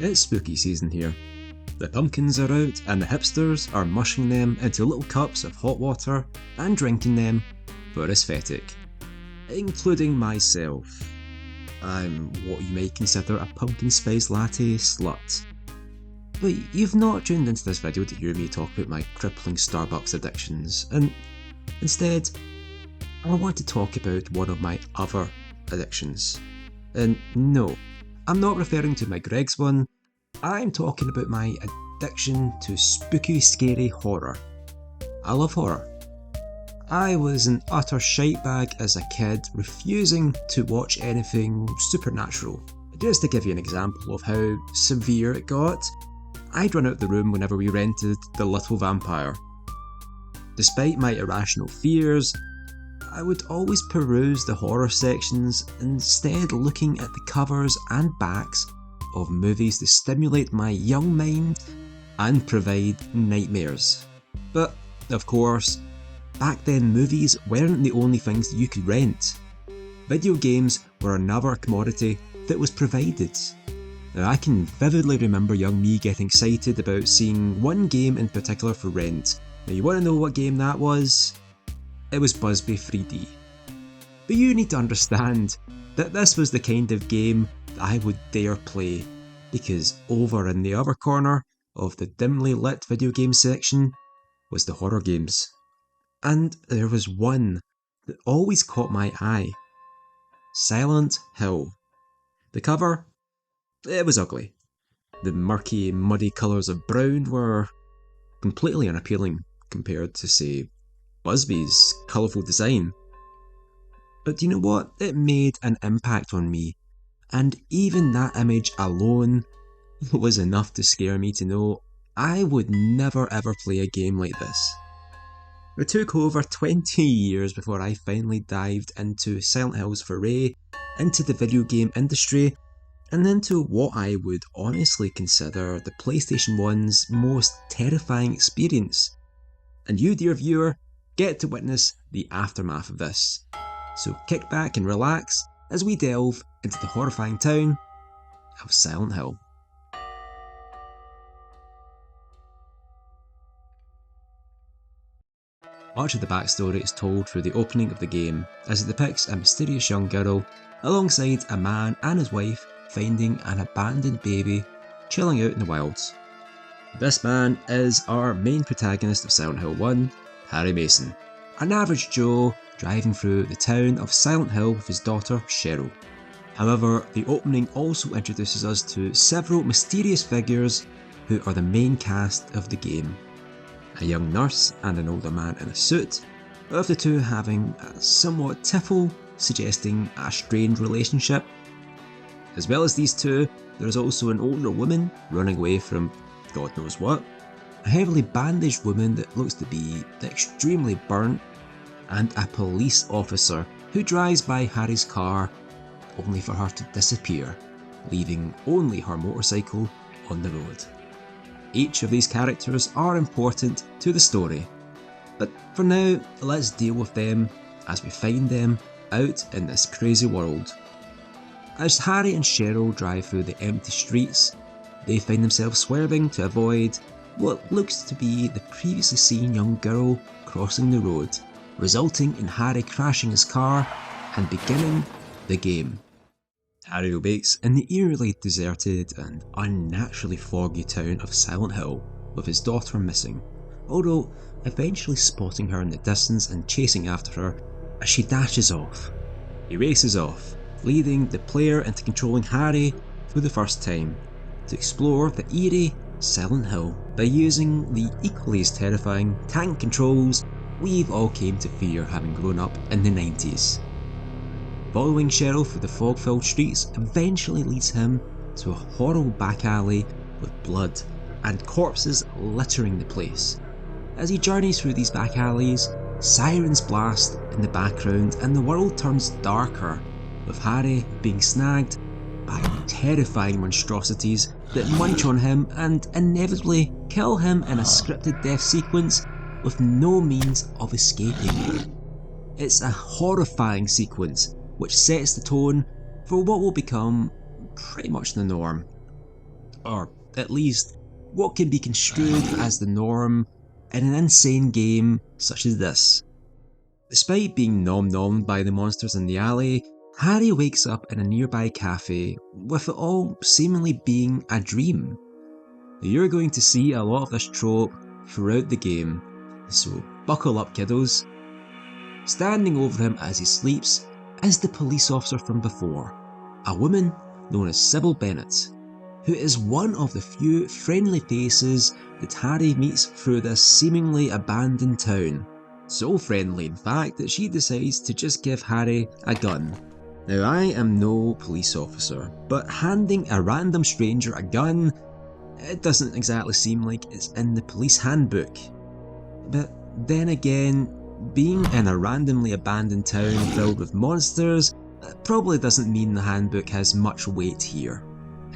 It's spooky season here. The pumpkins are out and the hipsters are mushing them into little cups of hot water and drinking them for aesthetic. Including myself. I'm what you may consider a pumpkin spice latte slut. But you've not tuned into this video to hear me talk about my crippling Starbucks addictions, and instead, I want to talk about one of my other addictions. And no, I'm not referring to my Greg's one, I'm talking about my addiction to spooky, scary horror. I love horror. I was an utter shitebag as a kid, refusing to watch anything supernatural. Just to give you an example of how severe it got, I'd run out the room whenever we rented The Little Vampire. Despite my irrational fears, I would always peruse the horror sections, instead looking at the covers and backs of movies to stimulate my young mind and provide nightmares. But, of course, back then movies weren't the only things that you could rent. Video games were another commodity that was provided. Now, I can vividly remember young me getting excited about seeing one game in particular for rent. Now, you want to know what game that was? It was Busby 3D. But you need to understand that this was the kind of game that I would dare play, because over in the other corner of the dimly lit video game section was the horror games. And there was one that always caught my eye. Silent Hill. The cover? It was ugly. The murky, muddy colours of brown were completely unappealing compared to, say, Busby's colourful design. But you know what? It made an impact on me, and even that image alone was enough to scare me to know I would never ever play a game like this. It took over 20 years before I finally dived into Silent Hill's foray into the video game industry, and into what I would honestly consider the PlayStation 1's most terrifying experience. And you, dear viewer, get to witness the aftermath of this. So kick back and relax as we delve into the horrifying town of Silent Hill. Much of the backstory is told through the opening of the game, as it depicts a mysterious young girl alongside a man and his wife finding an abandoned baby chilling out in the wilds. This man is our main protagonist of Silent Hill 1, Harry Mason, an average Joe driving through the town of Silent Hill with his daughter Cheryl. However, the opening also introduces us to several mysterious figures who are the main cast of the game. A young nurse and an older man in a suit, with the two having a somewhat tiffle, suggesting a strained relationship. As well as these two, there is also an older woman running away from God knows what, a heavily bandaged woman that looks to be extremely burnt, and a police officer who drives by Harry's car only for her to disappear, leaving only her motorcycle on the road. Each of these characters are important to the story, but for now, let's deal with them as we find them out in this crazy world. As Harry and Cheryl drive through the empty streets, they find themselves swerving to avoid what looks to be the previously seen young girl crossing the road, resulting in Harry crashing his car and beginning the game. Harry awakes in the eerily deserted and unnaturally foggy town of Silent Hill, with his daughter missing, although eventually spotting her in the distance and chasing after her as she dashes off. He races off, leading the player into controlling Harry for the first time, to explore the eerie Silent Hill by using the equally as terrifying tank controls we've all came to fear having grown up in the 90s. Following Cheryl through the fog-filled streets eventually leads him to a horrible back alley with blood and corpses littering the place. As he journeys through these back alleys, sirens blast in the background and the world turns darker, with Harry being snagged by terrifying monstrosities that munch on him and inevitably kill him in a scripted death sequence with no means of escaping. It's a horrifying sequence which sets the tone for what will become pretty much the norm. or at least what can be construed as the norm in an insane game such as this. Despite being nom-nommed by the monsters in the alley, Harry wakes up in a nearby cafe, with it all seemingly being a dream. You're going to see a lot of this trope throughout the game, so buckle up kiddos. Standing over him as he sleeps is the police officer from before, a woman known as Sybil Bennett, who is one of the few friendly faces that Harry meets through this seemingly abandoned town. So friendly in fact that she decides to just give Harry a gun. Now I am no police officer, but handing a random stranger a gun, it doesn't exactly seem like it's in the police handbook. But then again, being in a randomly abandoned town filled with monsters probably doesn't mean the handbook has much weight here.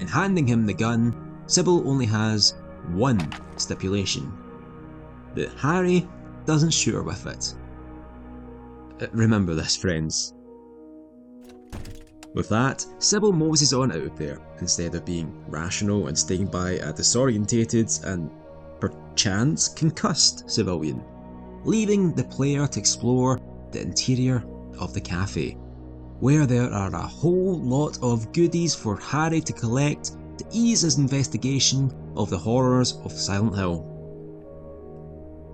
In handing him the gun, Sybil only has one stipulation: that Harry doesn't shoot her with it. Remember this, friends. With that, Sybil moses on out of there, instead of being rational and staying by a disorientated and perchance concussed civilian, leaving the player to explore the interior of the cafe, where there are a whole lot of goodies for Harry to collect to ease his investigation of the horrors of Silent Hill.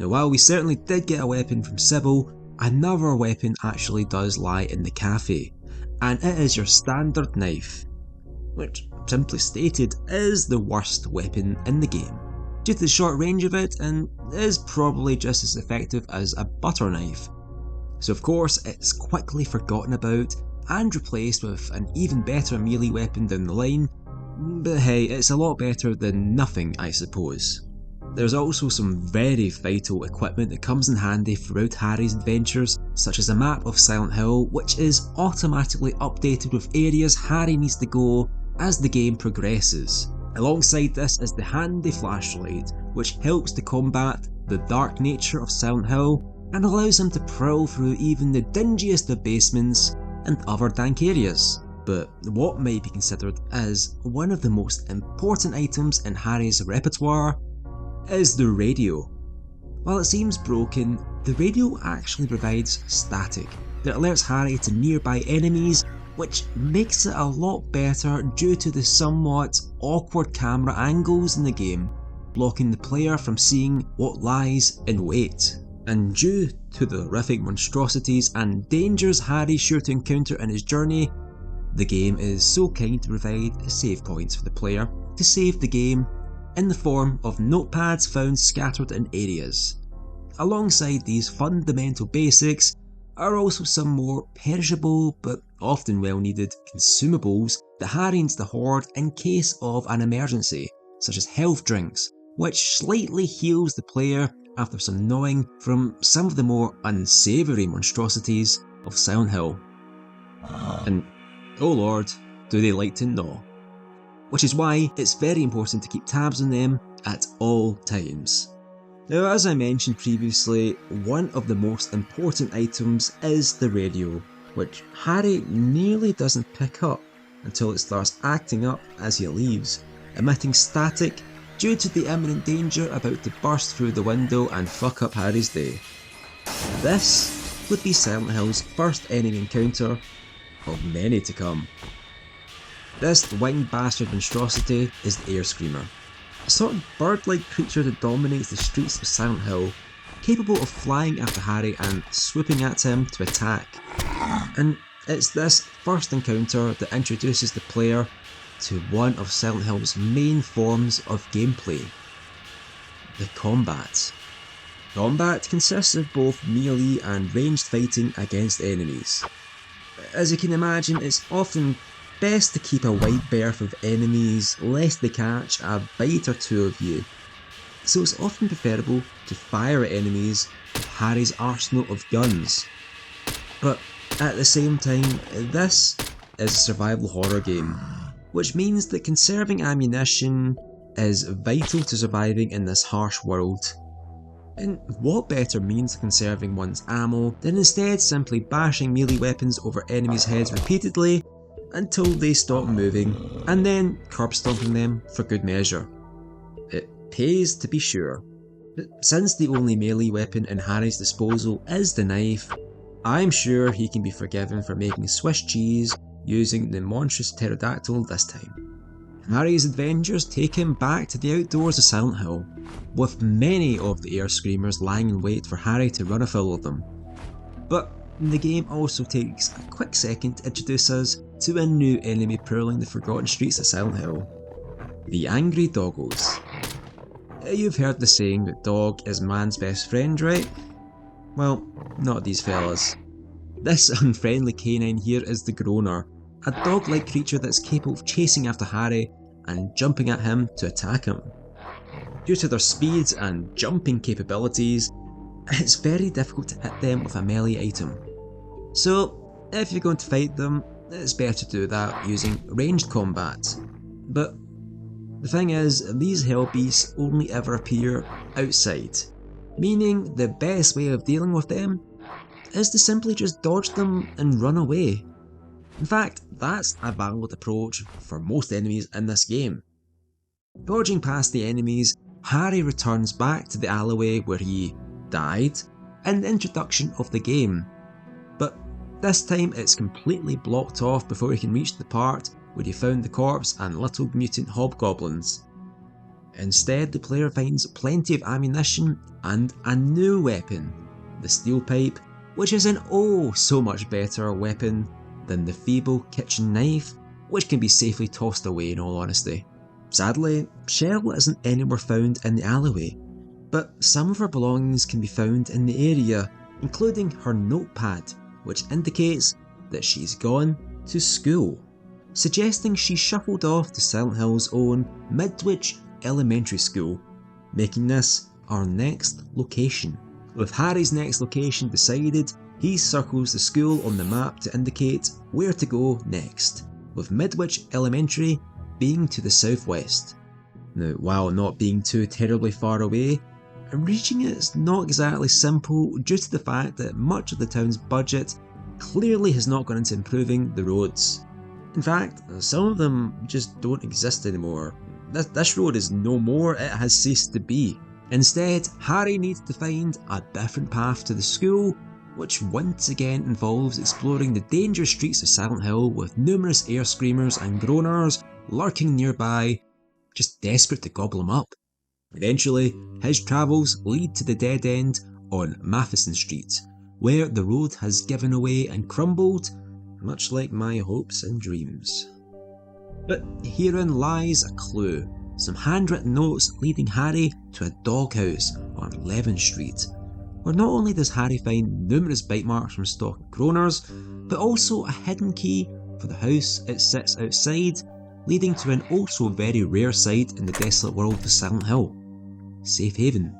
Now while we certainly did get a weapon from Sybil, another weapon actually does lie in the cafe, and it is your standard knife, which simply stated is the worst weapon in the game, due to the short range of it and is probably just as effective as a butter knife. So of course it's quickly forgotten about and replaced with an even better melee weapon down the line, but hey, it's a lot better than nothing I suppose. There's also some very vital equipment that comes in handy throughout Harry's adventures, such as a map of Silent Hill, which is automatically updated with areas Harry needs to go as the game progresses. Alongside this is the handy flashlight, which helps to combat the dark nature of Silent Hill and allows him to prowl through even the dingiest of basements and other dank areas. But what might be considered as one of the most important items in Harry's repertoire is the radio. While it seems broken, the radio actually provides static that alerts Harry to nearby enemies, which makes it a lot better due to the somewhat awkward camera angles in the game, blocking the player from seeing what lies in wait. And due to the horrific monstrosities and dangers Harry's sure to encounter in his journey, the game is so kind to provide save points for the player to save the game in the form of notepads found scattered in areas. Alongside these fundamental basics are also some more perishable but often well needed consumables that Harry needs to hoard in case of an emergency, such as health drinks, which slightly heals the player after some gnawing from some of the more unsavoury monstrosities of Silent Hill. And oh lord, do they like to gnaw. Which is why it's very important to keep tabs on them at all times. Now, as I mentioned previously, one of the most important items is the radio, which Harry nearly doesn't pick up until it starts acting up as he leaves, emitting static due to the imminent danger about to burst through the window and fuck up Harry's day. This would be Silent Hill's first enemy encounter of many to come. This winged bastard monstrosity is the Air Screamer, a sort of bird-like creature that dominates the streets of Silent Hill, capable of flying after Harry and swooping at him to attack. And it's this first encounter that introduces the player to one of Silent Hill's main forms of gameplay: the combat. Combat consists of both melee and ranged fighting against enemies. As you can imagine, it's often best to keep a wide berth of enemies lest they catch a bite or two of you, so it's often preferable to fire at enemies with Harry's arsenal of guns. But at the same time, this is a survival horror game, which means that conserving ammunition is vital to surviving in this harsh world. And what better means of conserving one's ammo than instead simply bashing melee weapons over enemies' heads repeatedly until they stop moving, and then curb stomping them for good measure. It pays to be sure. But since the only melee weapon in Harry's disposal is the knife, I'm sure he can be forgiven for making Swiss cheese using the monstrous pterodactyl this time. Harry's adventures take him back to the outdoors of Silent Hill, with many of the air screamers lying in wait for Harry to run afoul of them. But the game also takes a quick second to introduce us to a new enemy prowling the forgotten streets of Silent Hill: the angry doggos. You've heard the saying that dog is man's best friend, right? Well, not these fellas. This unfriendly canine here is the Groaner, a dog-like creature that's capable of chasing after Harry and jumping at him to attack him. Due to their speed and jumping capabilities, it's very difficult to hit them with a melee item. So, if you're going to fight them, it's better to do that using ranged combat. But the thing is, these hell beasts only ever appear outside, meaning the best way of dealing with them is to simply just dodge them and run away. In fact, that's a valid approach for most enemies in this game. Dodging past the enemies, Harry returns back to the alleyway where he died in the introduction of the game, but this time it's completely blocked off before he can reach the part where he found the corpse and little mutant hobgoblins. Instead, the player finds plenty of ammunition and a new weapon, the steel pipe, which is an oh so much better weapon than the feeble kitchen knife, which can be safely tossed away in all honesty. Sadly, Cheryl isn't anywhere found in the alleyway, but some of her belongings can be found in the area, including her notepad, which indicates that she's gone to school, suggesting she shuffled off to Silent Hill's own Midwich Elementary School, making this our next location. With Harry's next location decided, he circles the school on the map to indicate where to go next, with Midwich Elementary being to the southwest. Now, while not being too terribly far away, reaching it is not exactly simple due to the fact that much of the town's budget clearly has not gone into improving the roads. In fact, some of them just don't exist anymore. This road is no more, it has ceased to be. Instead, Harry needs to find a different path to the school, which once again involves exploring the dangerous streets of Silent Hill with numerous air screamers and groaners lurking nearby, just desperate to gobble him up. Eventually, his travels lead to the dead end on Matheson Street, where the road has given away and crumbled, much like my hopes and dreams. But herein lies a clue, some handwritten notes leading Harry to a doghouse on 11th Street, where not only does Harry find numerous bite marks from stalking groaners, but also a hidden key for the house it sits outside, leading to an also very rare sight in the desolate world of Silent Hill: Safe Haven,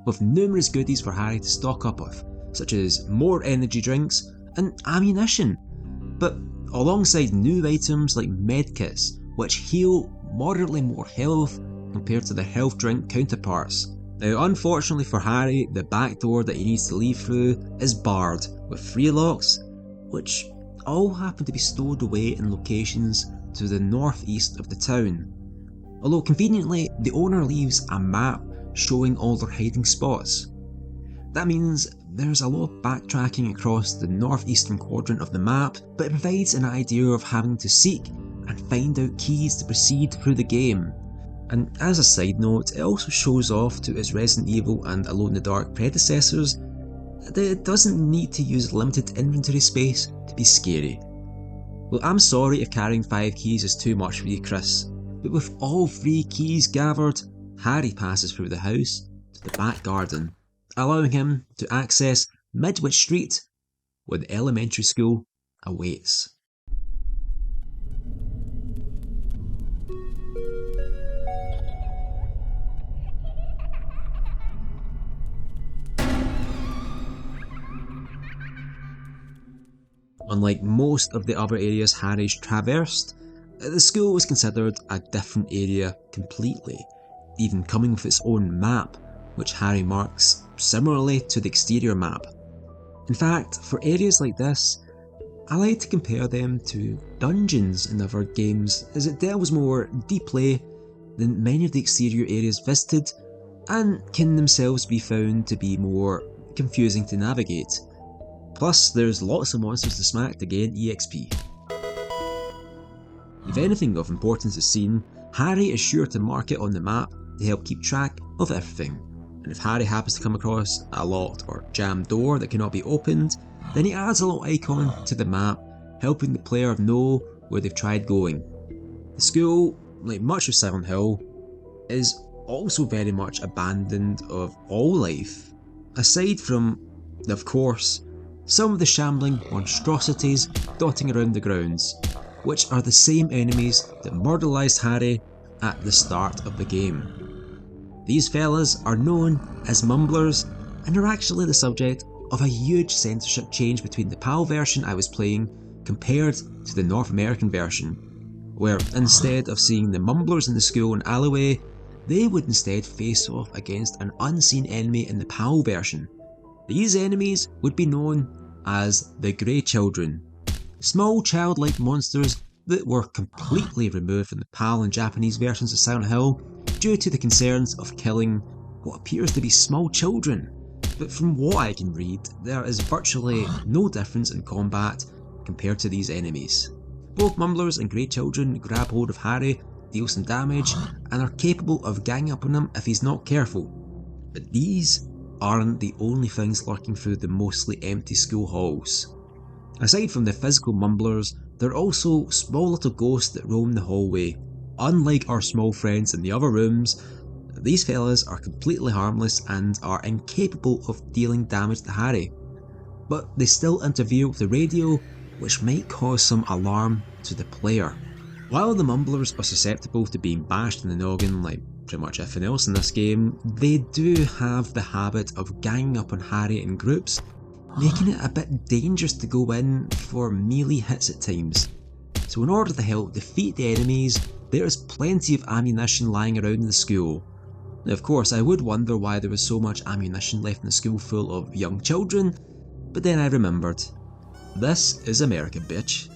with numerous goodies for Harry to stock up with, such as more energy drinks and ammunition, but alongside new items like medkits, which heal moderately more health compared to their health drink counterparts. Now, unfortunately for Harry, the back door that he needs to leave through is barred with 3 locks, which all happen to be stowed away in locations to the northeast of the town. Although conveniently, the owner leaves a map showing all their hiding spots. That means there's a lot of backtracking across the northeastern quadrant of the map, but it provides an idea of having to seek and find out keys to proceed through the game. And as a side note, it also shows off to its Resident Evil and Alone in the Dark predecessors that it doesn't need to use limited inventory space to be scary. Well, I'm sorry if carrying 5 keys is too much for you, Chris, but with all 3 keys gathered, Harry passes through the house to the back garden, allowing him to access Midwich Street, where the elementary school awaits. Unlike most of the other areas Harry's traversed, the school was considered a different area completely, even coming with its own map, which Harry marks similarly to the exterior map. In fact, for areas like this, I like to compare them to dungeons in other games, as it delves more deeply than many of the exterior areas visited, and can themselves be found to be more confusing to navigate. Plus, there's lots of monsters to smack to gain EXP. If anything of importance is seen, Harry is sure to mark it on the map to help keep track of everything. And if Harry happens to come across a locked or jammed door that cannot be opened, then he adds a little icon to the map, helping the player know where they've tried going. The school, like much of Silent Hill, is also very much abandoned of all life, aside from, of course, some of the shambling monstrosities dotting around the grounds, which are the same enemies that murderised Harry at the start of the game. These fellas are known as mumblers and are actually the subject of a huge censorship change between the PAL version I was playing compared to the North American version, where instead of seeing the mumblers in the school and alleyway, they would instead face off against an unseen enemy in the PAL version. These enemies would be known as the Grey Children, small childlike monsters that were completely removed from the PAL and Japanese versions of Silent Hill due to the concerns of killing what appears to be small children. But from what I can read, there is virtually no difference in combat compared to these enemies. Both mumblers and Grey Children grab hold of Harry, deal some damage, and are capable of ganging up on him if he's not careful. But these aren't the only things lurking through the mostly empty school halls. Aside from the physical mumblers, there are also small little ghosts that roam the hallway. Unlike our small friends in the other rooms, these fellas are completely harmless and are incapable of dealing damage to Harry. But they still interfere with the radio, which might cause some alarm to the player. While the mumblers are susceptible to being bashed in the noggin like pretty much everything else in this game, they do have the habit of ganging up on Harry in groups, making it a bit dangerous to go in for melee hits at times. So in order to help defeat the enemies, there is plenty of ammunition lying around in the school. Now, of course, I would wonder why there was so much ammunition left in a school full of young children, but then I remembered. This is America, bitch.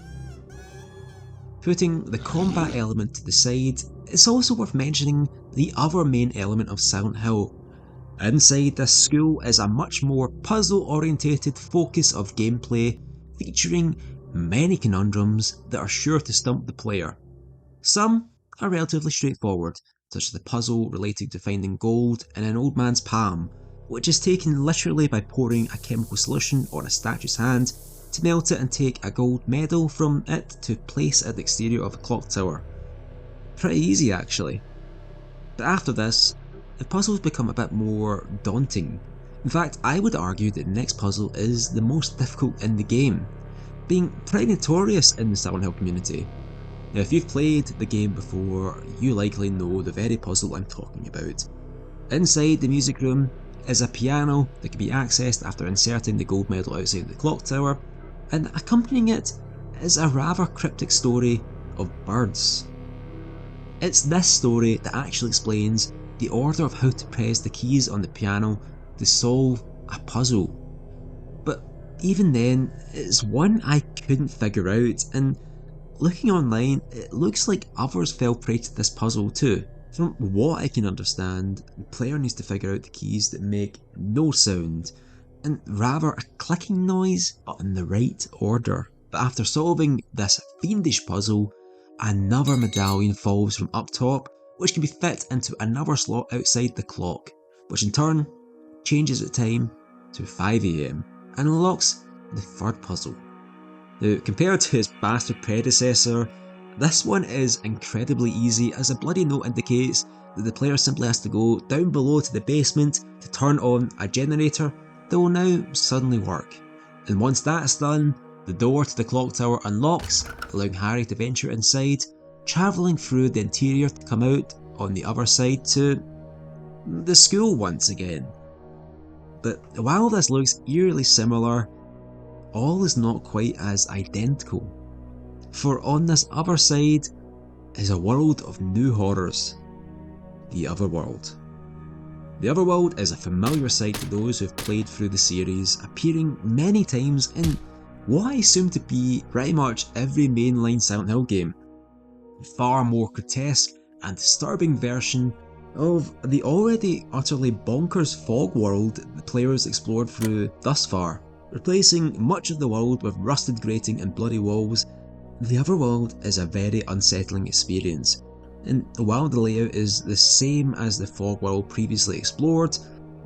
Putting the combat element to the side, it's also worth mentioning the other main element of Silent Hill. Inside this school is a much more puzzle-orientated focus of gameplay, featuring many conundrums that are sure to stump the player. Some are relatively straightforward, such as the puzzle relating to finding gold in an old man's palm, which is taken literally by pouring a chemical solution on a statue's hand to melt it and take a gold medal from it to place at the exterior of a clock tower. Pretty easy actually. But after this, the puzzles become a bit more daunting. In fact, I would argue that the next puzzle is the most difficult in the game, being pretty notorious in the Silent Hill community. Now, if you've played the game before, you likely know the very puzzle I'm talking about. Inside the music room is a piano that can be accessed after inserting the gold medal outside the clock tower, and accompanying it is a rather cryptic story of birds. It's this story that actually explains the order of how to press the keys on the piano to solve a puzzle. But even then, it's one I couldn't figure out, and looking online, it looks like others fell prey to this puzzle too. From what I can understand, the player needs to figure out the keys that make no sound, and rather a clicking noise, but in the right order. But after solving this fiendish puzzle, another medallion falls from up top, which can be fit into another slot outside the clock, which in turn changes the time to 5 AM and unlocks the third puzzle. Now, compared to its bastard predecessor, this one is incredibly easy, as a bloody note indicates that the player simply has to go down below to the basement to turn on a generator that will now suddenly work. And once that's done, the door to the clock tower unlocks, allowing Harry to venture inside, travelling through the interior to come out on the other side to the school once again. But while this looks eerily similar, all is not quite as identical. For on this other side is a world of new horrors. The Otherworld. The Otherworld is a familiar sight to those who have played through the series, appearing many times in what I assume to be pretty much every mainline Silent Hill game. A far more grotesque and disturbing version of the already utterly bonkers fog world the players explored through thus far. Replacing much of the world with rusted grating and bloody walls, the Otherworld is a very unsettling experience, and while the layout is the same as the fog world previously explored,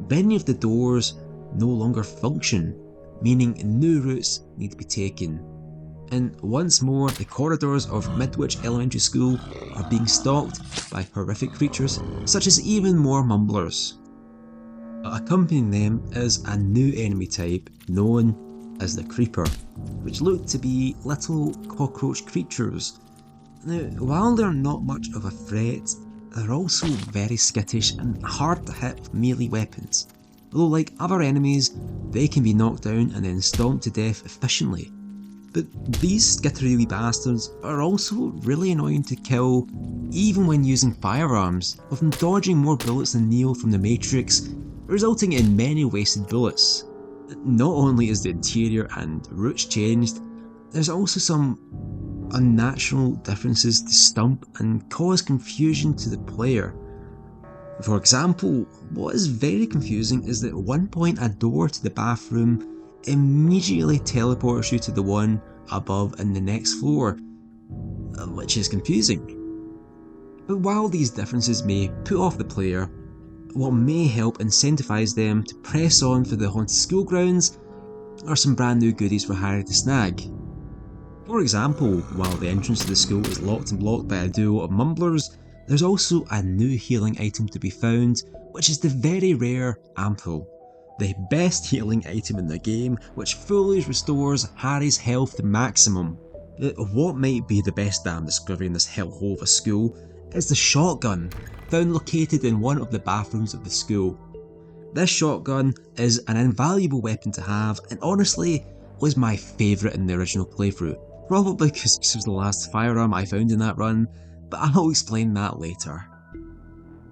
many of the doors no longer function, meaning new routes need to be taken. And once more, the corridors of Midwich Elementary School are being stalked by horrific creatures such as even more mumblers. Accompanying them is a new enemy type known as the Creeper, which look to be little cockroach creatures. Now, while they're not much of a threat, they're also very skittish and hard to hit with melee weapons, although like other enemies, they can be knocked down and then stomped to death efficiently. But these skittery wee bastards are also really annoying to kill even when using firearms, often dodging more bullets than Neo from the Matrix, resulting in many wasted bullets. Not only is the interior and routes changed, there's also some unnatural differences to stump and cause confusion to the player. For example, what is very confusing is that at one point a door to the bathroom immediately teleports you to the one above in the next floor, which is confusing. But while these differences may put off the player, what may help incentivise them to press on for the haunted school grounds are some brand new goodies for Harry to snag. For example, while the entrance to the school is locked and blocked by a duo of mumblers, there's also a new healing item to be found, which is the very rare Ampule, the best healing item in the game, which fully restores Harry's health to maximum. What might be the best damn discovery in this hellhole of a school is the shotgun, found located in one of the bathrooms of the school. This shotgun is an invaluable weapon to have, and honestly was my favourite in the original playthrough, probably because this was the last firearm I found in that run, but I'll explain that later.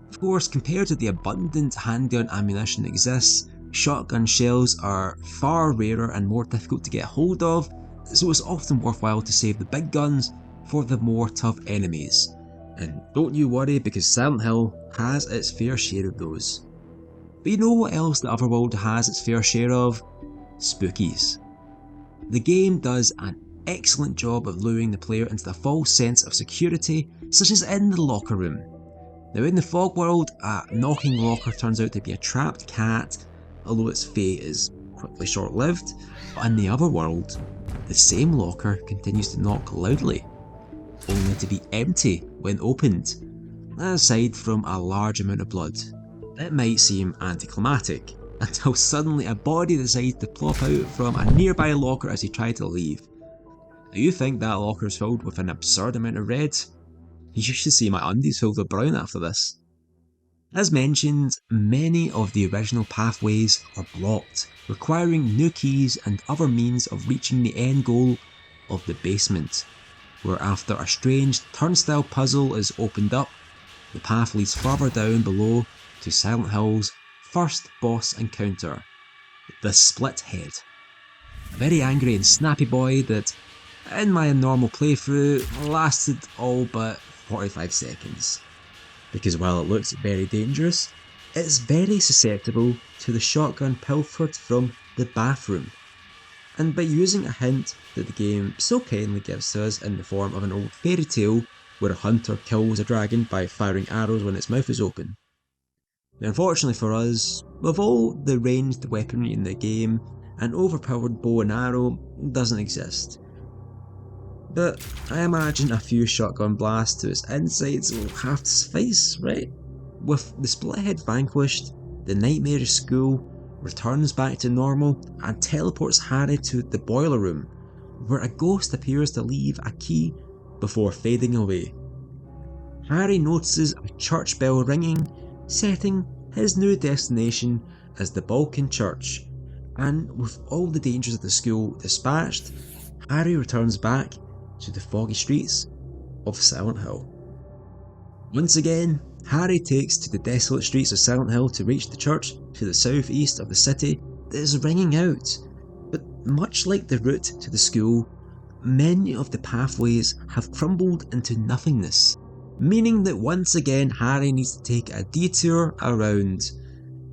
Of course, compared to the abundant handgun ammunition that exists, shotgun shells are far rarer and more difficult to get hold of, so it's often worthwhile to save the big guns for the more tough enemies. And don't you worry, because Silent Hill has its fair share of those. But you know what else the Otherworld has its fair share of? Spookies. The game does an excellent job of luring the player into the false sense of security, such as in the locker room. Now in the fog world, a knocking locker turns out to be a trapped cat, although its fate is quickly short-lived, but in the Otherworld, the same locker continues to knock loudly, only to be empty when opened, aside from a large amount of blood. It might seem anticlimactic, until suddenly a body decides to plop out from a nearby locker as he tried to leave. Now you think that locker is filled with an absurd amount of red? You should see my undies filled with brown after this. As mentioned, many of the original pathways are blocked, requiring new keys and other means of reaching the end goal of the basement, where after a strange turnstile puzzle is opened up, the path leads further down below to Silent Hill's first boss encounter, the Split Head. A very angry and snappy boy that, in my normal playthrough, lasted all but 45 seconds. Because while it looks very dangerous, it's very susceptible to the shotgun pilfered from the bathroom. And by using a hint that the game so kindly gives to us in the form of an old fairy tale where a hunter kills a dragon by firing arrows when its mouth is open. Now, unfortunately for us, with all the ranged weaponry in the game, an overpowered bow and arrow doesn't exist. But I imagine a few shotgun blasts to its insides will have to suffice, right? With the Split Head vanquished, the nightmarish school returns back to normal and teleports Harry to the boiler room, where a ghost appears to leave a key before fading away. Harry notices a church bell ringing, setting his new destination as the Balkan Church, and with all the dangers of the school dispatched, Harry returns back to the foggy streets of Silent Hill. Once again, Harry takes to the desolate streets of Silent Hill to reach the church to the southeast of the city that is ringing out. But much like the route to the school, many of the pathways have crumbled into nothingness, meaning that once again Harry needs to take a detour around.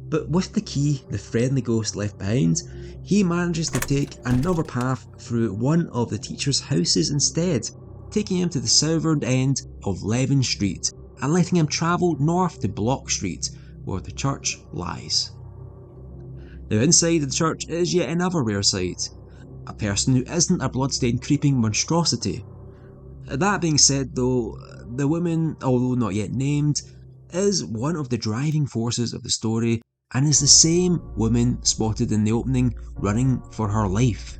But with the key the friendly ghost left behind, he manages to take another path through one of the teacher's houses instead, taking him to the southern end of Levin Street and letting him travel north to Block Street, where the church lies. Now inside the church is yet another rare sight, a person who isn't a bloodstained creeping monstrosity. That being said though, the woman, although not yet named, is one of the driving forces of the story and is the same woman spotted in the opening running for her life.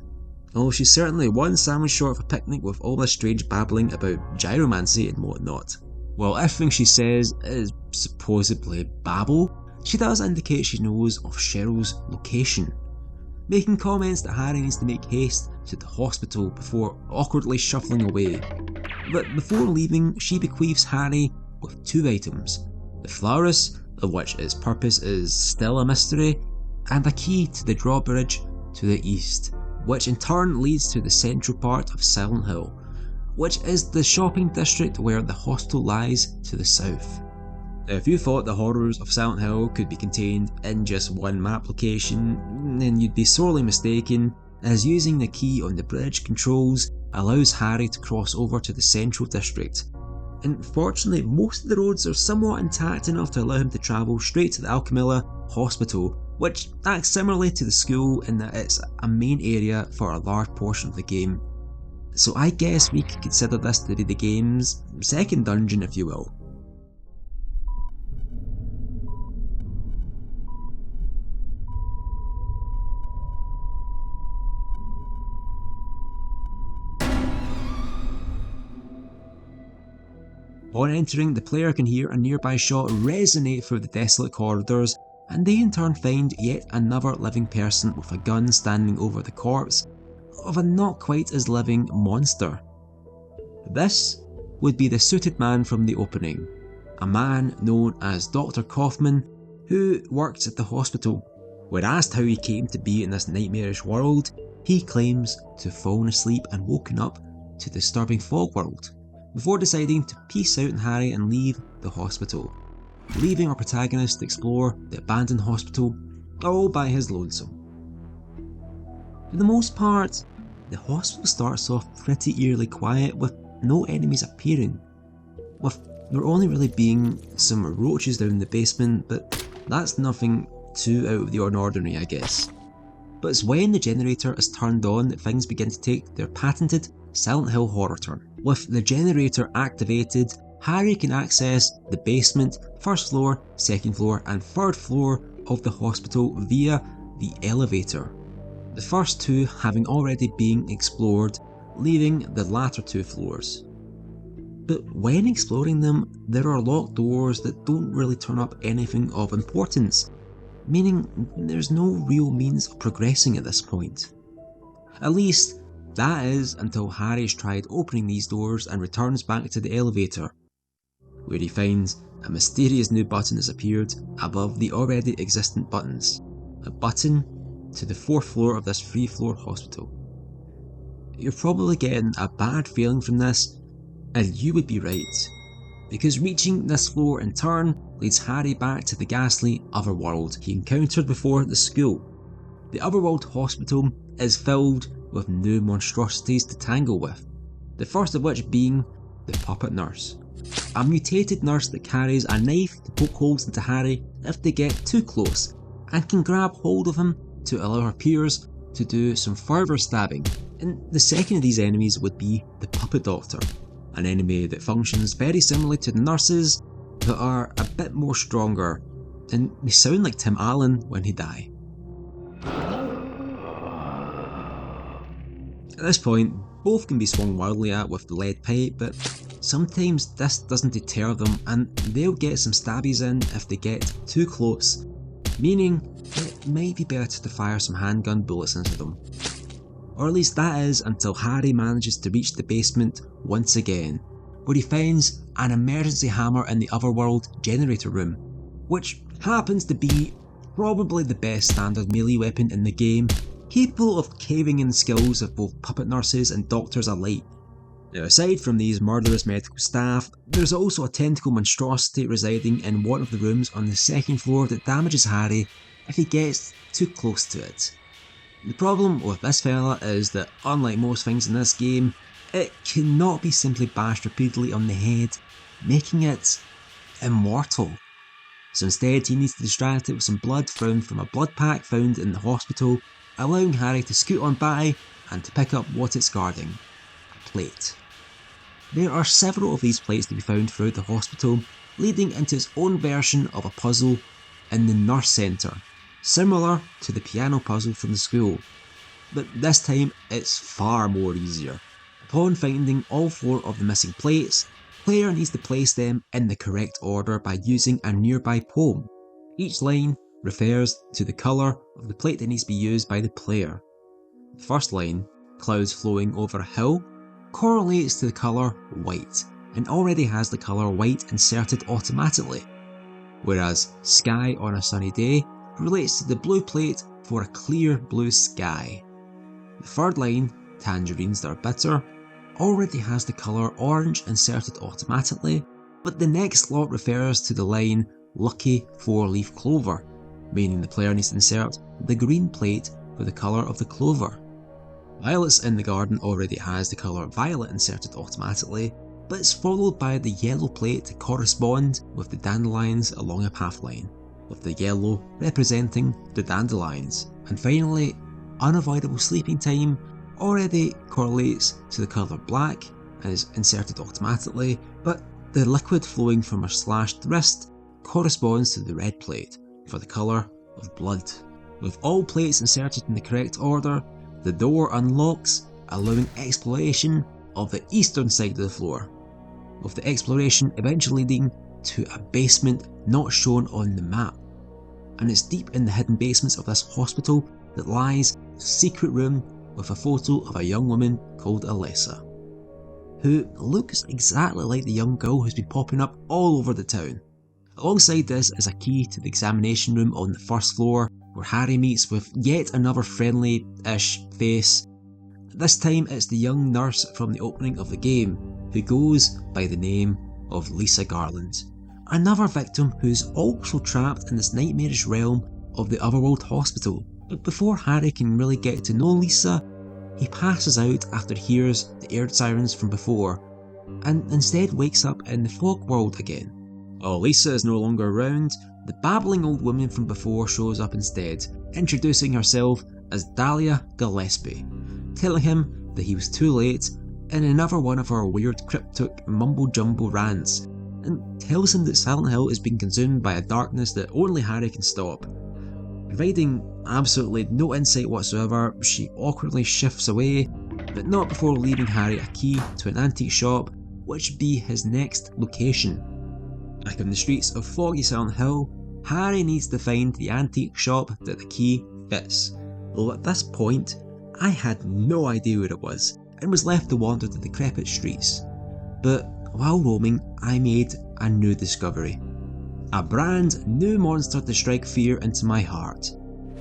Although she's certainly one sandwich short of a picnic with all this strange babbling about gyromancy and whatnot. While everything she says is supposedly babble, she does indicate she knows of Cheryl's location, making comments that Harry needs to make haste to the hospital before awkwardly shuffling away. But before leaving, she bequeaths Harry with two items: the Flowers, of which its purpose is still a mystery, and a key to the drawbridge to the east, which in turn leads to the central part of Silent Hill, which is the shopping district where the hospital lies to the south. If you thought the horrors of Silent Hill could be contained in just one map location, then you'd be sorely mistaken, as using the key on the bridge controls allows Harry to cross over to the central district. And fortunately, most of the roads are somewhat intact enough to allow him to travel straight to the Alchemilla Hospital, which acts similarly to the school in that it's a main area for a large portion of the game. So I guess we could consider this to be the game's second dungeon, if you will. Upon entering, the player can hear a nearby shot resonate through the desolate corridors, and they in turn find yet another living person with a gun standing over the corpse of a not quite as living monster. This would be the suited man from the opening, a man known as Dr. Kaufman, who works at the hospital. When asked how he came to be in this nightmarish world, he claims to have fallen asleep and woken up to the disturbing fog world, before deciding to peace out on Harry and leave the hospital, leaving our protagonist to explore the abandoned hospital all by his lonesome. For the most part, the hospital starts off pretty eerily quiet with no enemies appearing, with there only really being some roaches down in the basement, but that's nothing too out of the ordinary, I guess. But it's when the generator is turned on that things begin to take their patented Silent Hill horror turn. With the generator activated, Harry can access the basement, first floor, second floor and third floor of the hospital via the elevator, the first two having already been explored, leaving the latter two floors. But when exploring them, there are locked doors that don't really turn up anything of importance, meaning there's no real means of progressing at this point. At least, that is until Harry has tried opening these doors and returns back to the elevator, where he finds a mysterious new button has appeared above the already existent buttons, a button to the fourth floor of this 3-floor hospital. You're probably getting a bad feeling from this, and you would be right, because reaching this floor in turn leads Harry back to the ghastly Otherworld he encountered before the school. The Otherworld hospital is filled with new monstrosities to tangle with, the first of which being the puppet nurse, a mutated nurse that carries a knife to poke holes into Harry if they get too close, and can grab hold of him to allow her peers to do some further stabbing. And the second of these enemies would be the Puppet Doctor, an enemy that functions very similarly to the nurses, but are a bit more stronger, and they sound like Tim Allen when he die. At this point, both can be swung wildly at with the lead pipe, but sometimes this doesn't deter them and they'll get some stabbies in if they get too close, meaning it might be better to fire some handgun bullets into them. Or at least that is until Harry manages to reach the basement once again, where he finds an emergency hammer in the Otherworld generator room, which happens to be probably the best standard melee weapon in the game, capable of caving in the skills of both puppet nurses and doctors alike. Now, aside from these murderous medical staff, there's also a tentacle monstrosity residing in one of the rooms on the second floor that damages Harry if he gets too close to it. The problem with this fella is that, unlike most things in this game, it cannot be simply bashed repeatedly on the head, making it immortal. So instead, he needs to distract it with some blood found from a blood pack found in the hospital, allowing Harry to scoot on by and to pick up what it's guarding: a plate. There are several of these plates to be found throughout the hospital, leading into its own version of a puzzle in the nurse centre, similar to the piano puzzle from the school, but this time it's far more easier. Upon finding all 4 of the missing plates, the player needs to place them in the correct order by using a nearby poem. Each line refers to the colour of the plate that needs to be used by the player. The first line, "Clouds flowing over a hill," correlates to the colour white, and already has the colour white inserted automatically, whereas "Sky on a sunny day" relates to the blue plate for a clear blue sky. The third line, "Tangerines that are bitter," already has the colour orange inserted automatically, but the next slot refers to the line "Lucky 4-leaf clover," meaning the player needs to insert the green plate for the colour of the clover. "Violets in the garden" already has the colour violet inserted automatically, but it's followed by the yellow plate to correspond with the dandelions along a path line, with the yellow representing the dandelions. And finally, "Unavoidable sleeping time" already correlates to the colour black and is inserted automatically, but the liquid flowing from a slashed wrist corresponds to the red plate for the colour of blood. With all plates inserted in the correct order, the door unlocks, allowing exploration of the eastern side of the floor, with the exploration eventually leading to a basement not shown on the map. And it's deep in the hidden basements of this hospital that lies a secret room with a photo of a young woman called Alessa, who looks exactly like the young girl who's been popping up all over the town. Alongside this is a key to the examination room on the first floor, where Harry meets with yet another friendly-ish face. This time it's the young nurse from the opening of the game, who goes by the name of Lisa Garland, another victim who's also trapped in this nightmarish realm of the Otherworld Hospital. But before Harry can really get to know Lisa, he passes out after he hears the air sirens from before, and instead wakes up in the fog world again. While Lisa is no longer around, the babbling old woman from before shows up instead, introducing herself as Dahlia Gillespie, telling him that he was too late in another one of her weird cryptic mumbo-jumbo rants, and tells him that Silent Hill is being consumed by a darkness that only Harry can stop. Providing absolutely no insight whatsoever, she awkwardly shifts away, but not before leaving Harry a key to an antique shop, which would be his next location. Back on the streets of foggy Silent Hill, Harry needs to find the antique shop that the key fits, though at this point I had no idea where it was, and was left to wander the decrepit streets. But while roaming, I made a new discovery. A brand new monster to strike fear into my heart.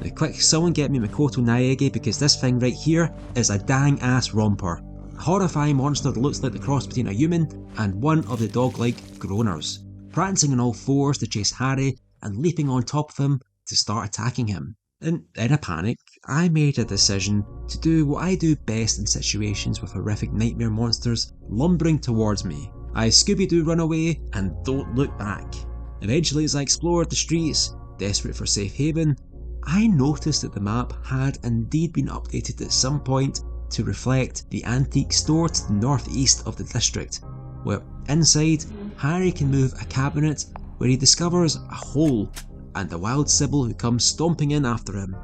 Now quick, someone get me Makoto Naegi, because this thing right here is a dang ass romper. A horrifying monster that looks like the cross between a human and one of the dog-like groaners, prancing on all fours to chase Harry and leaping on top of him to start attacking him. And in a panic, I made a decision to do what I do best in situations with horrific nightmare monsters lumbering towards me. I Scooby-Doo run away and don't look back. Eventually, as I explored the streets, desperate for safe haven, I noticed that the map had indeed been updated at some point to reflect the antique store to the northeast of the district, where inside, Harry can move a cabinet where he discovers a hole and a wild Sybil who comes stomping in after him.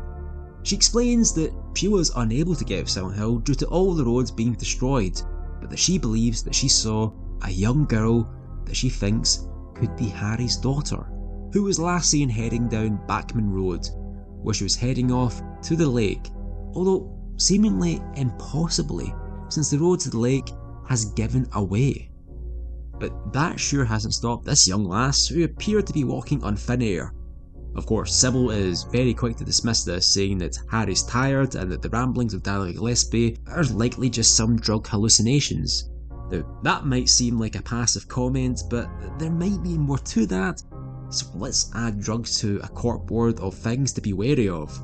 She explains that she was unable to get out of Silent Hill due to all the roads being destroyed, but that she believes that she saw a young girl that she thinks could be Harry's daughter, who was last seen heading down Backman Road, where she was heading off to the lake, although seemingly impossibly, since the road to the lake has given away. But that sure hasn't stopped this young lass, who appeared to be walking on thin air. Of course, Sybil is very quick to dismiss this, saying that Harry's tired and that the ramblings of Dahlia Gillespie are likely just some drug hallucinations. Now, that might seem like a passive comment, but there might be more to that, so let's add drugs to a corkboard of things to be wary of.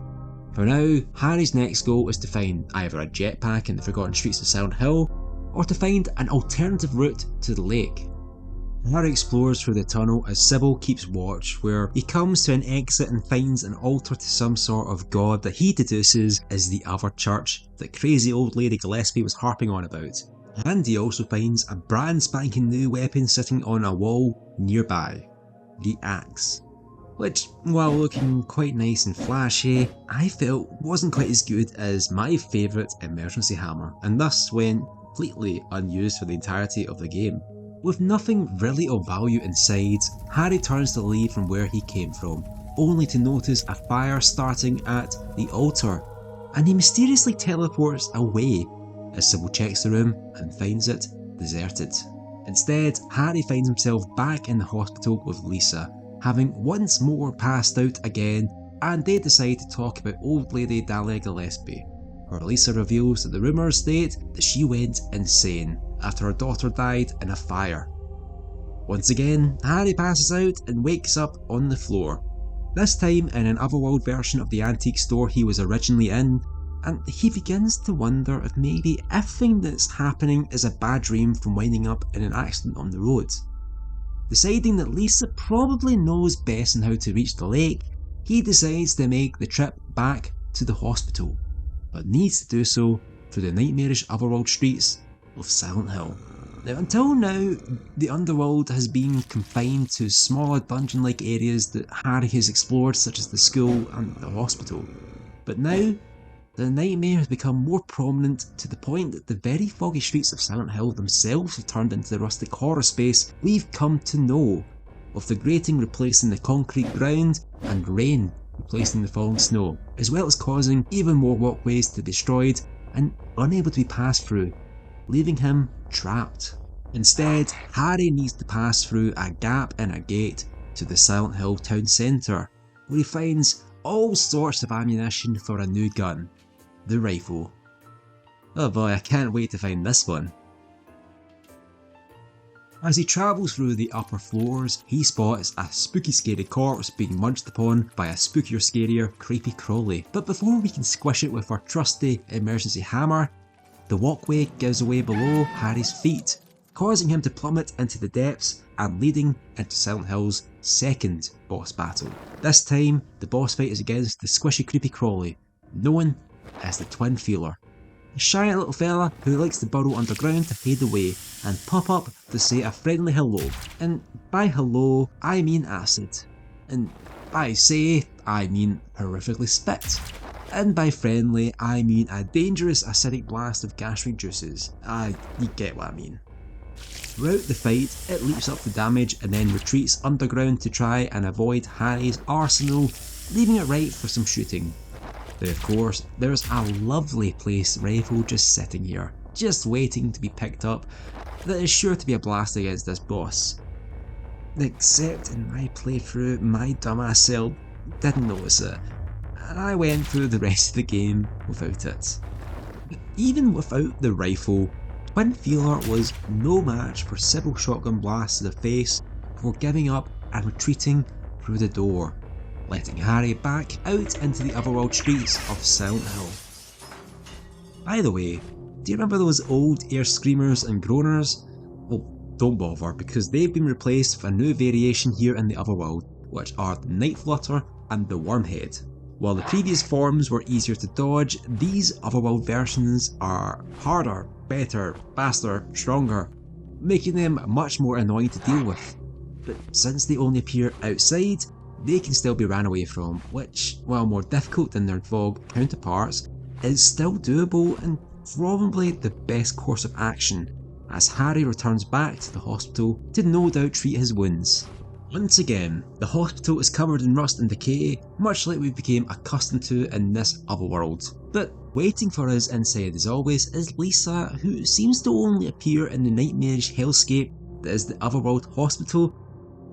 For now, Harry's next goal is to find either a jetpack in the forgotten streets of Silent Hill, or to find an alternative route to the lake. Harry explores through the tunnel as Sybil keeps watch, where he comes to an exit and finds an altar to some sort of god that he deduces is the other church that crazy old lady Gillespie was harping on about. And he also finds a brand spanking new weapon sitting on a wall nearby, the axe. Which, while looking quite nice and flashy, I felt wasn't quite as good as my favourite emergency hammer, and thus went completely unused for the entirety of the game. With nothing really of value inside, Harry turns to leave from where he came from, only to notice a fire starting at the altar, and he mysteriously teleports away as Sybil checks the room and finds it deserted. Instead, Harry finds himself back in the hospital with Lisa, having once more passed out again, and they decide to talk about old lady Dahlia Gillespie, where Lisa reveals that the rumours state that she went insane after her daughter died in a fire. Once again, Harry passes out and wakes up on the floor, this time in an otherworld version of the antique store he was originally in, and he begins to wonder if maybe everything that's happening is a bad dream from winding up in an accident on the road. Deciding that Lisa probably knows best on how to reach the lake, he decides to make the trip back to the hospital, but needs to do so through the nightmarish otherworld streets of Silent Hill. Now, until now, the underworld has been confined to smaller dungeon-like areas that Harry has explored, such as the school and the hospital. But now, the nightmare has become more prominent to the point that the very foggy streets of Silent Hill themselves have turned into the rustic horror space we've come to know, with the grating replacing the concrete ground and rain replacing the falling snow, as well as causing even more walkways to be destroyed and unable to be passed through, leaving him trapped. Instead, Harry needs to pass through a gap in a gate to the Silent Hill town centre, where he finds all sorts of ammunition for a new gun, the rifle. Oh boy, I can't wait to find this one. As he travels through the upper floors, he spots a spooky scary corpse being munched upon by a spookier scarier creepy crawly. But before we can squish it with our trusty emergency hammer, the walkway gives way below Harry's feet, causing him to plummet into the depths and leading into Silent Hill's second boss battle. This time, the boss fight is against the squishy creepy crawly, known as the Twin Feeler. A shy little fella who likes to burrow underground to hide away and pop up to say a friendly hello. And by hello, I mean acid. And by say, I mean horrifically spit. And by friendly, I mean a dangerous acidic blast of gastric juices. You get what I mean. Throughout the fight, it leaps up the damage and then retreats underground to try and avoid Harry's arsenal, leaving it ripe for some shooting. But of course, there's a lovely placed rifle just sitting here, just waiting to be picked up, that is sure to be a blast against this boss. Except in my playthrough, my dumbass self didn't notice it, and I went through the rest of the game without it. But even without the rifle, Twin Feeler was no match for several shotgun blasts to the face before giving up and retreating through the door, letting Harry back out into the otherworld streets of Silent Hill. By the way, do you remember those old air screamers and groaners? Well, don't bother, because they've been replaced with a new variation here in the otherworld, which are the Night Flutter and the Wormhead. While the previous forms were easier to dodge, these otherworld versions are harder, better, faster, stronger, making them much more annoying to deal with. But since they only appear outside, they can still be ran away from, which, while more difficult than their fog counterparts, is still doable and probably the best course of action, as Harry returns back to the hospital to no doubt treat his wounds. Once again, the hospital is covered in rust and decay, much like we became accustomed to in this otherworld. But waiting for us inside as always is Lisa, who seems to only appear in the nightmarish hellscape that is the otherworld hospital,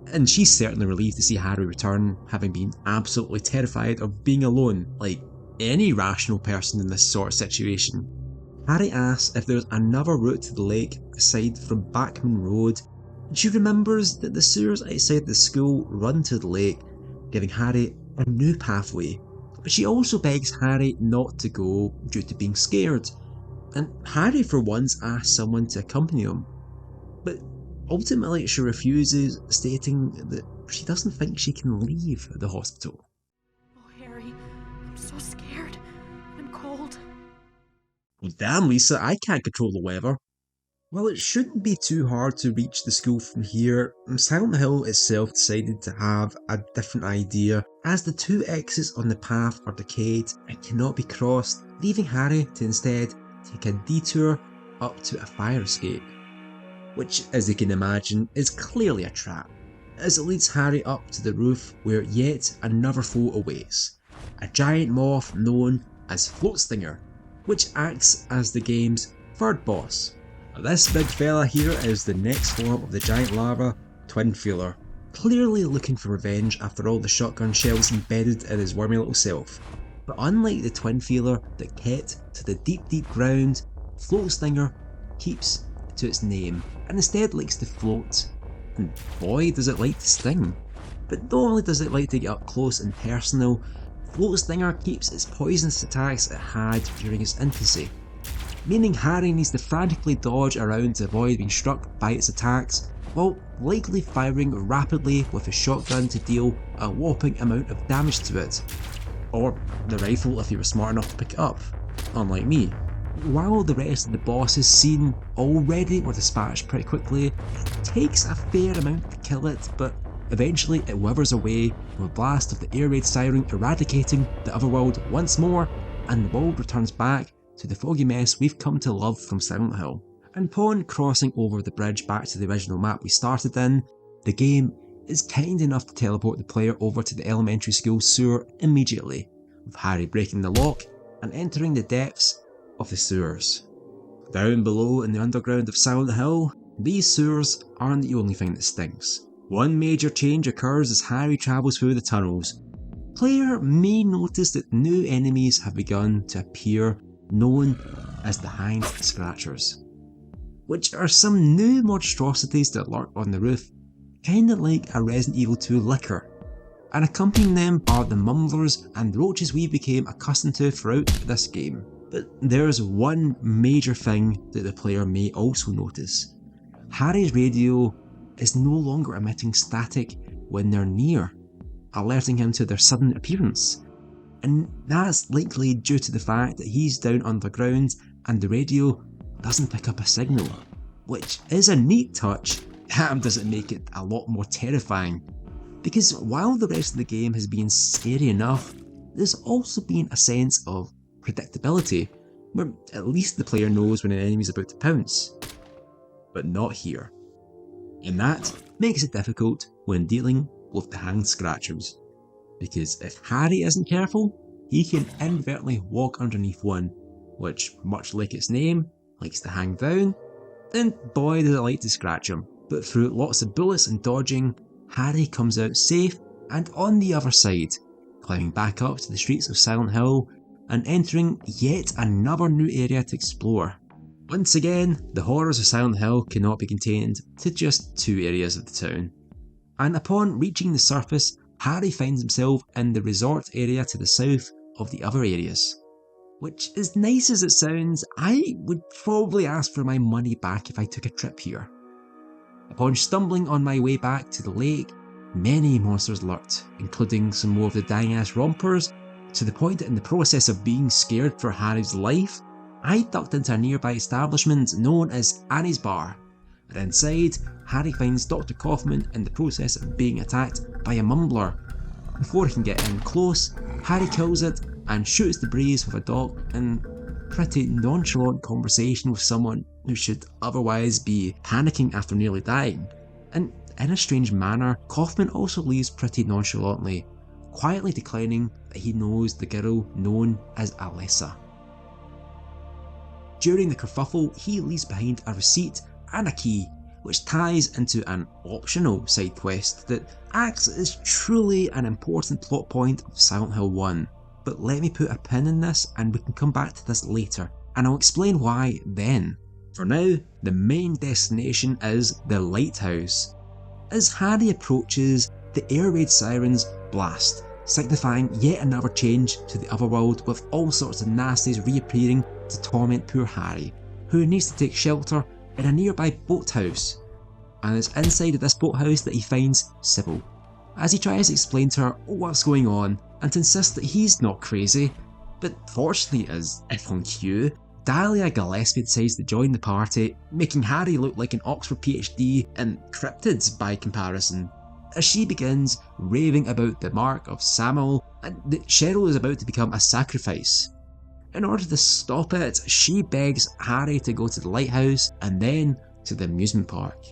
And she's certainly relieved to see Harry return, having been absolutely terrified of being alone, like any rational person in this sort of situation. Harry asks if there's another route to the lake aside from Backman Road, and she remembers that the sewers outside the school run to the lake, giving Harry a new pathway. But she also begs Harry not to go due to being scared, and Harry for once asks someone to accompany him. But ultimately she refuses, stating that she doesn't think she can leave the hospital. Oh, Harry, I'm so scared. I'm cold. Well, damn, Lisa, I can't control the weather. Well, it shouldn't be too hard to reach the school from here. Silent Hill itself decided to have a different idea, as the two exits on the path are decayed and cannot be crossed, leaving Harry to instead take a detour up to a fire escape, which, as you can imagine, is clearly a trap, as it leads Harry up to the roof where yet another foe awaits, a giant moth known as Float Stinger, which acts as the game's third boss. This big fella here is the next form of the giant larva, Twin Feeler, clearly looking for revenge after all the shotgun shells embedded in his wormy little self. But unlike the Twin Feeler that kept to the deep ground, Float Stinger keeps to its name and instead likes to float. And boy does it like to sting. But not only does it like to get up close and personal, Float Stinger keeps its poisonous attacks it had during its infancy, meaning Harry needs to frantically dodge around to avoid being struck by its attacks, while likely firing rapidly with his shotgun to deal a whopping amount of damage to it. Or the rifle if you were smart enough to pick it up, unlike me. While the rest of the bosses seen already were dispatched pretty quickly, it takes a fair amount to kill it, but eventually it withers away with a blast of the air raid siren eradicating the otherworld once more, and the world returns back to the foggy mess we've come to love from Silent Hill. And upon crossing over the bridge back to the original map we started in, the game is kind enough to teleport the player over to the elementary school sewer immediately, with Harry breaking the lock and entering the depths of the sewers. Down below in the underground of Silent Hill, these sewers aren't the only thing that stinks. One major change occurs as Harry travels through the tunnels. Player may notice that new enemies have begun to appear, known as the Hand Scratchers, which are some new monstrosities that lurk on the roof, kinda like a Resident Evil 2 licker. And accompanying them are the mumblers and roaches we became accustomed to throughout this game. But there's one major thing that the player may also notice. Harry's radio is no longer emitting static when they're near, alerting him to their sudden appearance. And that's likely due to the fact that he's down underground and the radio doesn't pick up a signal, which is a neat touch, and doesn't make it a lot more terrifying. Because while the rest of the game has been scary enough, there's also been a sense of predictability, where at least the player knows when an enemy's about to pounce. But not here. And that makes it difficult when dealing with the Hand Scratchers, because if Harry isn't careful, he can inadvertently walk underneath one, which, much like its name, likes to hang down, and boy does it like to scratch him. But through lots of bullets and dodging, Harry comes out safe and on the other side, climbing back up to the streets of Silent Hill and entering yet another new area to explore. Once again, the horrors of Silent Hill cannot be contained to just two areas of the town. And upon reaching the surface, Harry finds himself in the resort area to the south of the other areas. Which, as nice as it sounds, I would probably ask for my money back if I took a trip here. Upon stumbling on my way back to the lake, many monsters lurked, including some more of the dying-ass rompers, to the point that in the process of being scared for Harry's life, I ducked into a nearby establishment known as Annie's Bar. And inside, Harry finds Dr. Kaufman in the process of being attacked by a mumbler. Before he can get in close, Harry kills it and shoots the breeze with a dog in pretty nonchalant conversation with someone who should otherwise be panicking after nearly dying. And in a strange manner, Kaufman also leaves pretty nonchalantly, quietly declining that he knows the girl known as Alyssa. During the kerfuffle, he leaves behind a receipt and a key, which ties into an optional side quest that acts as truly an important plot point of Silent Hill 1. But let me put a pin in this and we can come back to this later, and I'll explain why then. For now, the main destination is the lighthouse. As Harry approaches, the air raid sirens blast, signifying yet another change to the otherworld, with all sorts of nasties reappearing to torment poor Harry, who needs to take shelter in a nearby boathouse. And it's inside of this boathouse that he finds Sybil, as he tries to explain to her what's going on and to insist that he's not crazy. But fortunately, as if on cue, Dahlia Gillespie decides to join the party, making Harry look like an Oxford PhD and cryptids by comparison, as she begins raving about the mark of Samuel and that Cheryl is about to become a sacrifice. In order to stop it, she begs Harry to go to the lighthouse and then to the amusement park.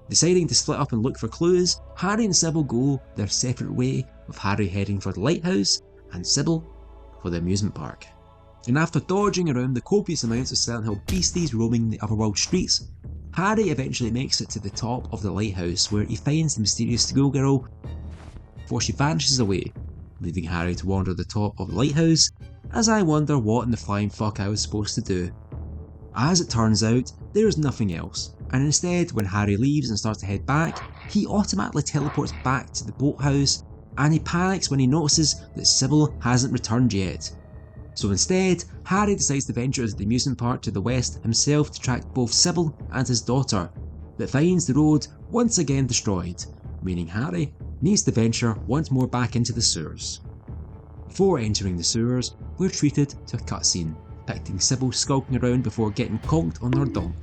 Deciding to split up and look for clues, Harry and Sybil go their separate way, with Harry heading for the lighthouse and Sybil for the amusement park. And after dodging around the copious amounts of Silent Hill beasties roaming the otherworld streets, Harry eventually makes it to the top of the lighthouse, where he finds the mysterious schoolgirl before she vanishes away, leaving Harry to wander the top of the lighthouse, as I wonder what in the flying fuck I was supposed to do. As it turns out, there is nothing else, and instead when Harry leaves and starts to head back, he automatically teleports back to the boathouse, and he panics when he notices that Sybil hasn't returned yet. So instead, Harry decides to venture into the amusement park to the west himself to track both Sybil and his daughter, but finds the road once again destroyed, meaning Harry needs to venture once more back into the sewers. Before entering the sewers, we're treated to a cutscene, depicting Sybil skulking around before getting conked on her donk,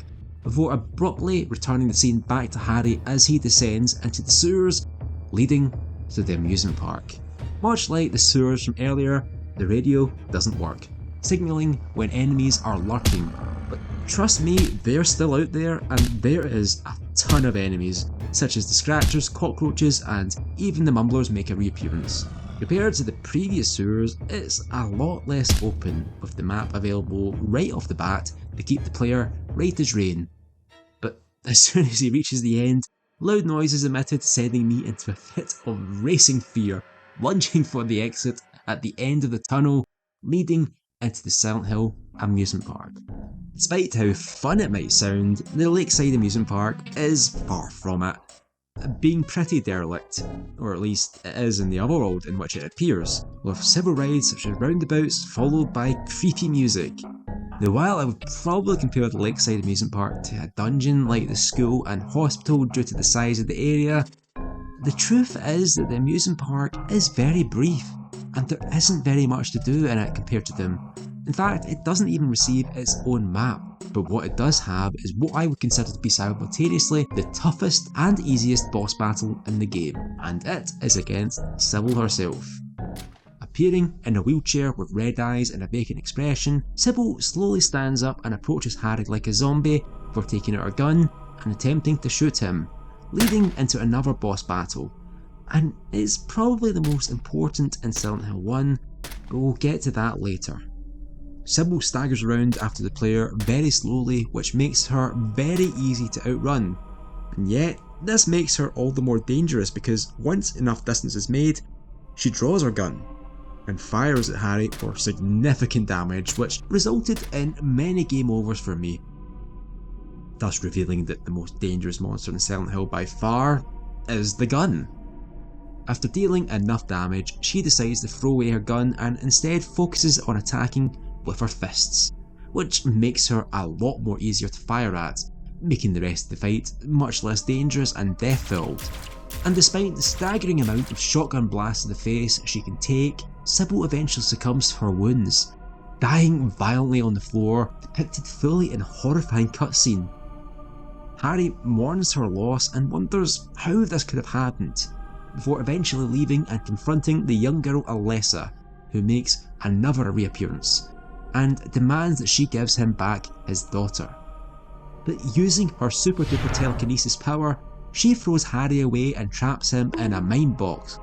before abruptly returning the scene back to Harry as he descends into the sewers, leading to the amusement park. Much like the sewers from earlier, the radio doesn't work, signalling when enemies are lurking, but trust me, they're still out there, and there is a ton of enemies, such as the Scratchers, Cockroaches, and even the Mumblers make a reappearance. Compared to the previous sewers, it's a lot less open, with the map available right off the bat to keep the player right as rain. But as soon as he reaches the end, loud noise is emitted, sending me into a fit of racing fear, lunging for the exit at the end of the tunnel leading into the Silent Hill amusement park. Despite how fun it might sound, the Lakeside amusement park is far from it, being pretty derelict, or at least it is in the other world in which it appears, with several rides such as roundabouts followed by creepy music. Now, while I would probably compare the Lakeside amusement park to a dungeon like the school and hospital due to the size of the area, the truth is that the amusement park is very brief, and there isn't very much to do in it compared to them. In fact, it doesn't even receive its own map, but what it does have is what I would consider to be simultaneously the toughest and easiest boss battle in the game, and it is against Sybil herself. Appearing in a wheelchair with red eyes and a vacant expression, Sybil slowly stands up and approaches Harry like a zombie for taking out her gun and attempting to shoot him, leading into another boss battle. And it's probably the most important in Silent Hill 1, but we'll get to that later. Sybil staggers around after the player very slowly, which makes her very easy to outrun. And yet, this makes her all the more dangerous because once enough distance is made, she draws her gun and fires at Harry for significant damage, which resulted in many game overs for me, thus revealing that the most dangerous monster in Silent Hill by far is the gun. After dealing enough damage, she decides to throw away her gun and instead focuses on attacking with her fists, which makes her a lot more easier to fire at, making the rest of the fight much less dangerous and death-filled. And despite the staggering amount of shotgun blasts to the face she can take, Sybil eventually succumbs to her wounds, dying violently on the floor, depicted fully in a horrifying cutscene. Harry mourns her loss and wonders how this could have happened, before eventually leaving and confronting the young girl Alessa, who makes another reappearance, and demands that she gives him back his daughter. But using her super duper telekinesis power, she throws Harry away and traps him in a mind box.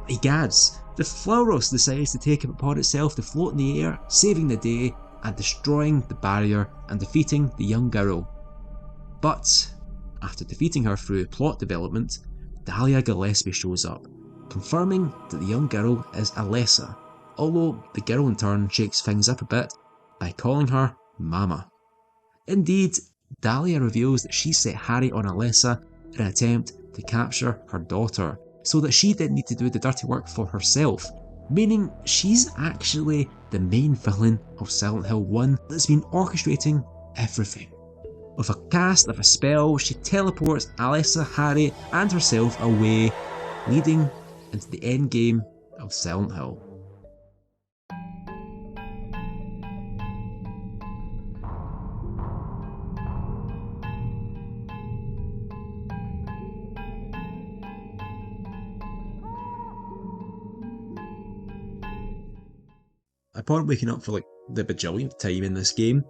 Egads, the Flauros decides to take it upon itself to float in the air, saving the day and destroying the barrier and defeating the young girl. But after defeating her through plot development, Dahlia Gillespie shows up, confirming that the young girl is Alessa, although the girl in turn shakes things up a bit by calling her Mama. Indeed, Dahlia reveals that she set Harry on Alessa in an attempt to capture her daughter, so that she didn't need to do the dirty work for herself, meaning she's actually the main villain of Silent Hill 1 that's been orchestrating everything. With a cast of a spell, she teleports Alessa, Harry and herself away, leading into the endgame of Silent Hill. Upon waking up for like the bajillionth time in this game,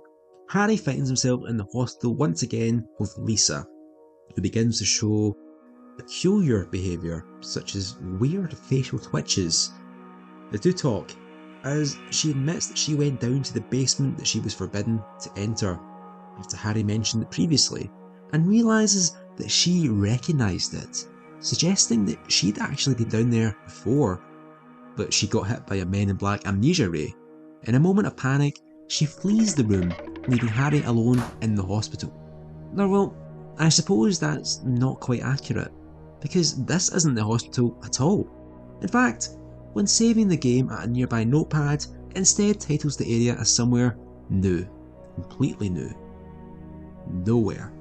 Harry finds himself in the hospital once again with Lisa, who begins to show peculiar behaviour, such as weird facial twitches. The two talk, as she admits that she went down to the basement that she was forbidden to enter, after Harry mentioned it previously, and realises that she recognised it, suggesting that she'd actually been down there before, but she got hit by a Men in Black amnesia ray. In a moment of panic, she flees the room, leaving Harry alone in the hospital. Now, well, I suppose that's not quite accurate, because this isn't the hospital at all. In fact, when saving the game at a nearby notepad, it instead titles the area as somewhere new, completely new. Nowhere.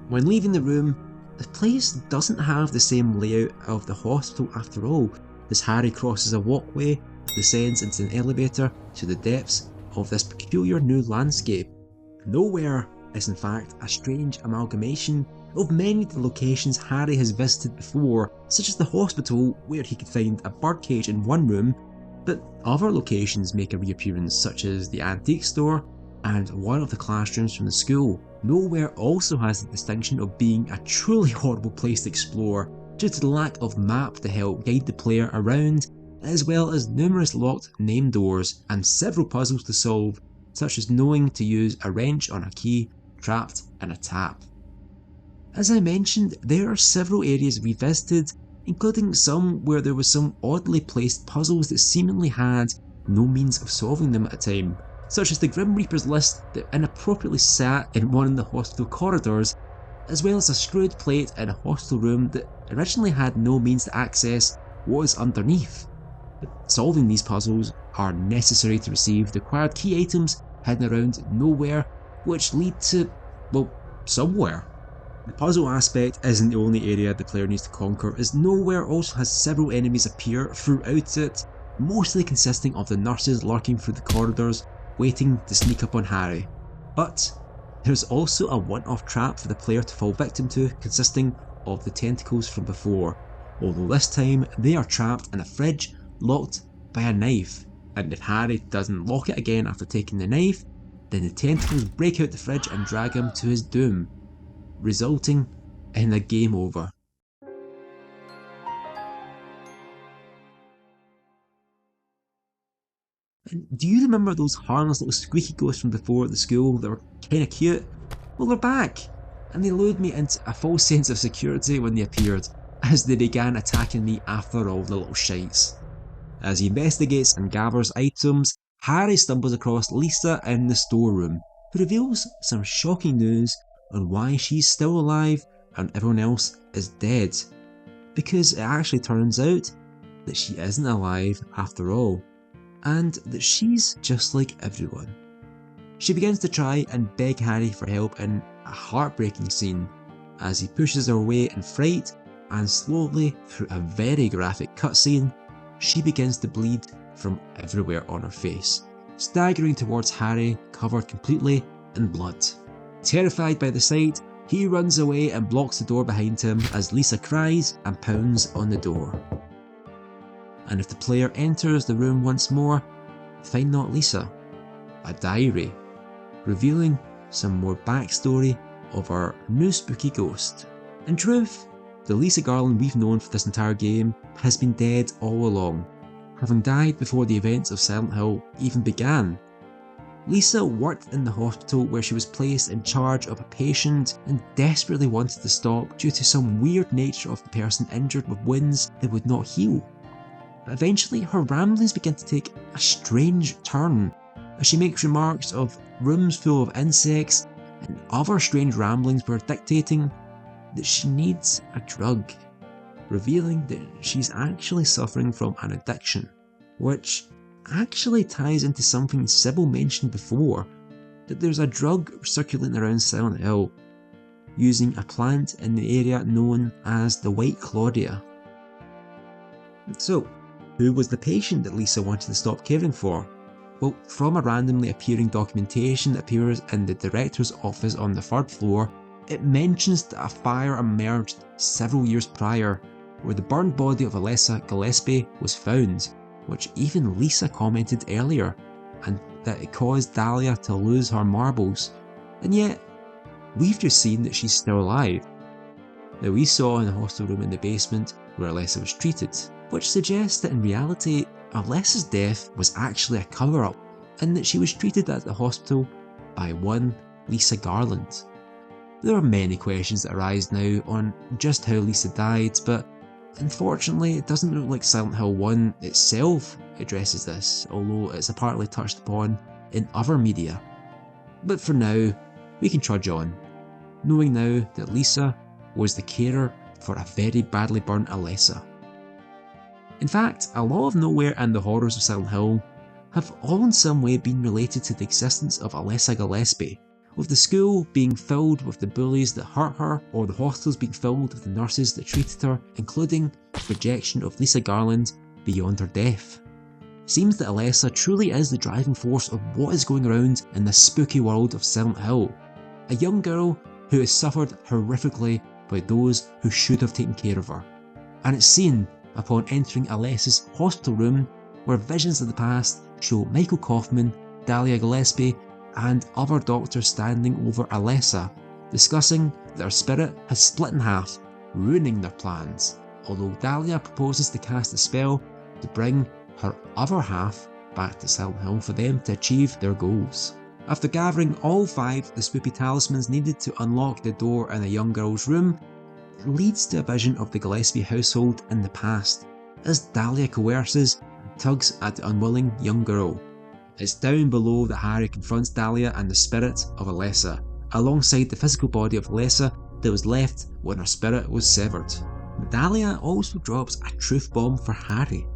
When leaving the room, the place doesn't have the same layout of the hospital after all, as Harry crosses a walkway, descends into an elevator to the depths of this peculiar new landscape. Nowhere is in fact a strange amalgamation of many of the locations Harry has visited before, such as the hospital where he could find a birdcage in one room, but other locations make a reappearance, such as the antique store and one of the classrooms from the school. Nowhere also has the distinction of being a truly horrible place to explore, due to the lack of map to help guide the player around, as well as numerous locked name doors and several puzzles to solve, such as knowing to use a wrench on a key trapped in a tap. As I mentioned, there are several areas we visited, including some where there was some oddly placed puzzles that seemingly had no means of solving them at a time, such as the Grim Reaper's list that inappropriately sat in one of the hospital corridors, as well as a screwed plate in a hospital room that originally had no means to access what was underneath. But solving these puzzles are necessary to receive the required key items hidden around nowhere, which lead to, well, somewhere. The puzzle aspect isn't the only area the player needs to conquer, as nowhere also has several enemies appear throughout it, mostly consisting of the nurses lurking through the corridors, waiting to sneak up on Harry. But there's also a one-off trap for the player to fall victim to, consisting of the tentacles from before, although this time they are trapped in a fridge locked by a knife, and if Harry doesn't lock it again after taking the knife, then the tentacles break out the fridge and drag him to his doom, resulting in a game over. And do you remember those harmless little squeaky ghosts from before at the school that were kinda cute? Well, they're back, and they lured me into a false sense of security when they appeared, as they began attacking me after all the little shites. As he investigates and gathers items, Harry stumbles across Lisa in the storeroom, who reveals some shocking news on why she's still alive and everyone else is dead. Because it actually turns out that she isn't alive after all, and that she's just like everyone. She begins to try and beg Harry for help in a heartbreaking scene, as he pushes her away in fright, and slowly, through a very graphic cutscene, she begins to bleed from everywhere on her face, staggering towards Harry covered completely in blood. Terrified by the sight, he runs away and blocks the door behind him as Lisa cries and pounds on the door. And if the player enters the room once more, find not Lisa, a diary, revealing some more backstory of our new spooky ghost. In truth, the Lisa Garland we've known for this entire game has been dead all along, having died before the events of Silent Hill even began. Lisa worked in the hospital where she was placed in charge of a patient and desperately wanted to stop due to some weird nature of the person injured with wounds that would not heal. Eventually, her ramblings began to take a strange turn as she makes remarks of rooms full of insects, and other strange ramblings were dictating that she needs a drug, revealing that she's actually suffering from an addiction, which actually ties into something Sybil mentioned before, that there's a drug circulating around Silent Hill using a plant in the area known as the White Claudia. So, who was the patient that Lisa wanted to stop caring for? Well, from a randomly appearing documentation that appears in the director's office on the 3rd floor, it mentions that a fire emerged several years prior, where the burned body of Alessa Gillespie was found, which even Lisa commented earlier, and that it caused Dahlia to lose her marbles. And yet, we've just seen that she's still alive. Now, we saw in the hospital room in the basement where Alessa was treated, which suggests that in reality, Alessa's death was actually a cover-up, and that she was treated at the hospital by one Lisa Garland. There are many questions that arise now on just how Lisa died, but unfortunately it doesn't look like Silent Hill 1 itself addresses this, although it's apparently touched upon in other media. But for now, we can trudge on, knowing now that Lisa was the carer for a very badly burnt Alessa. In fact, a lot of nowhere and the horrors of Silent Hill have all in some way been related to the existence of Alessa Gillespie, with the school being filled with the bullies that hurt her, or the hospitals being filled with the nurses that treated her, including the projection of Lisa Garland beyond her death. It seems that Alessa truly is the driving force of what is going around in the spooky world of Silent Hill. A young girl who has suffered horrifically by those who should have taken care of her. And it's seen upon entering Alessa's hospital room, where visions of the past show Michael Kaufman, Dahlia Gillespie, and other doctors standing over Alessa, discussing that her spirit has split in half, ruining their plans, although Dahlia proposes to cast a spell to bring her other half back to Silent Hill for them to achieve their goals. After gathering all 5 the spoopy talismans needed to unlock the door in a young girl's room, it leads to a vision of the Gillespie household in the past, as Dahlia coerces and tugs at the unwilling young girl. It's down below that Harry confronts Dahlia and the spirit of Alessa, alongside the physical body of Alessa that was left when her spirit was severed. Dahlia also drops a truth bomb for Harry.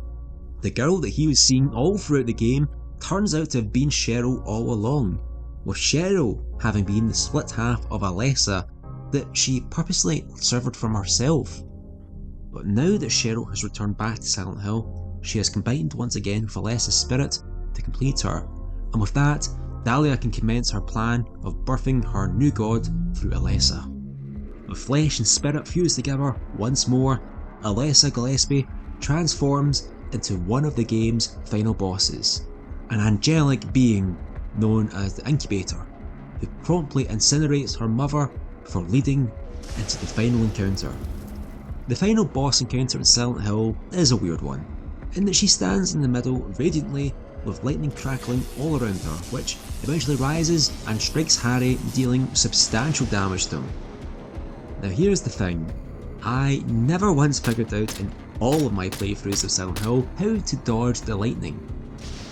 The girl that he was seeing all throughout the game turns out to have been Cheryl all along, with Cheryl having been the split half of Alessa that she purposely severed from herself. But now that Cheryl has returned back to Silent Hill, she has combined once again with Alessa's spirit to complete her, and with that, Dahlia can commence her plan of birthing her new god through Alessa. With flesh and spirit fused together once more, Alessa Gillespie transforms into one of the game's final bosses, an angelic being known as the Incubator, who promptly incinerates her mother before leading into the final encounter. The final boss encounter in Silent Hill is a weird one, in that she stands in the middle radiantly with lightning crackling all around her, which eventually rises and strikes Harry, dealing substantial damage to him. Now here's the thing, I never once figured out in all of my playthroughs of Silent Hill how to dodge the lightning.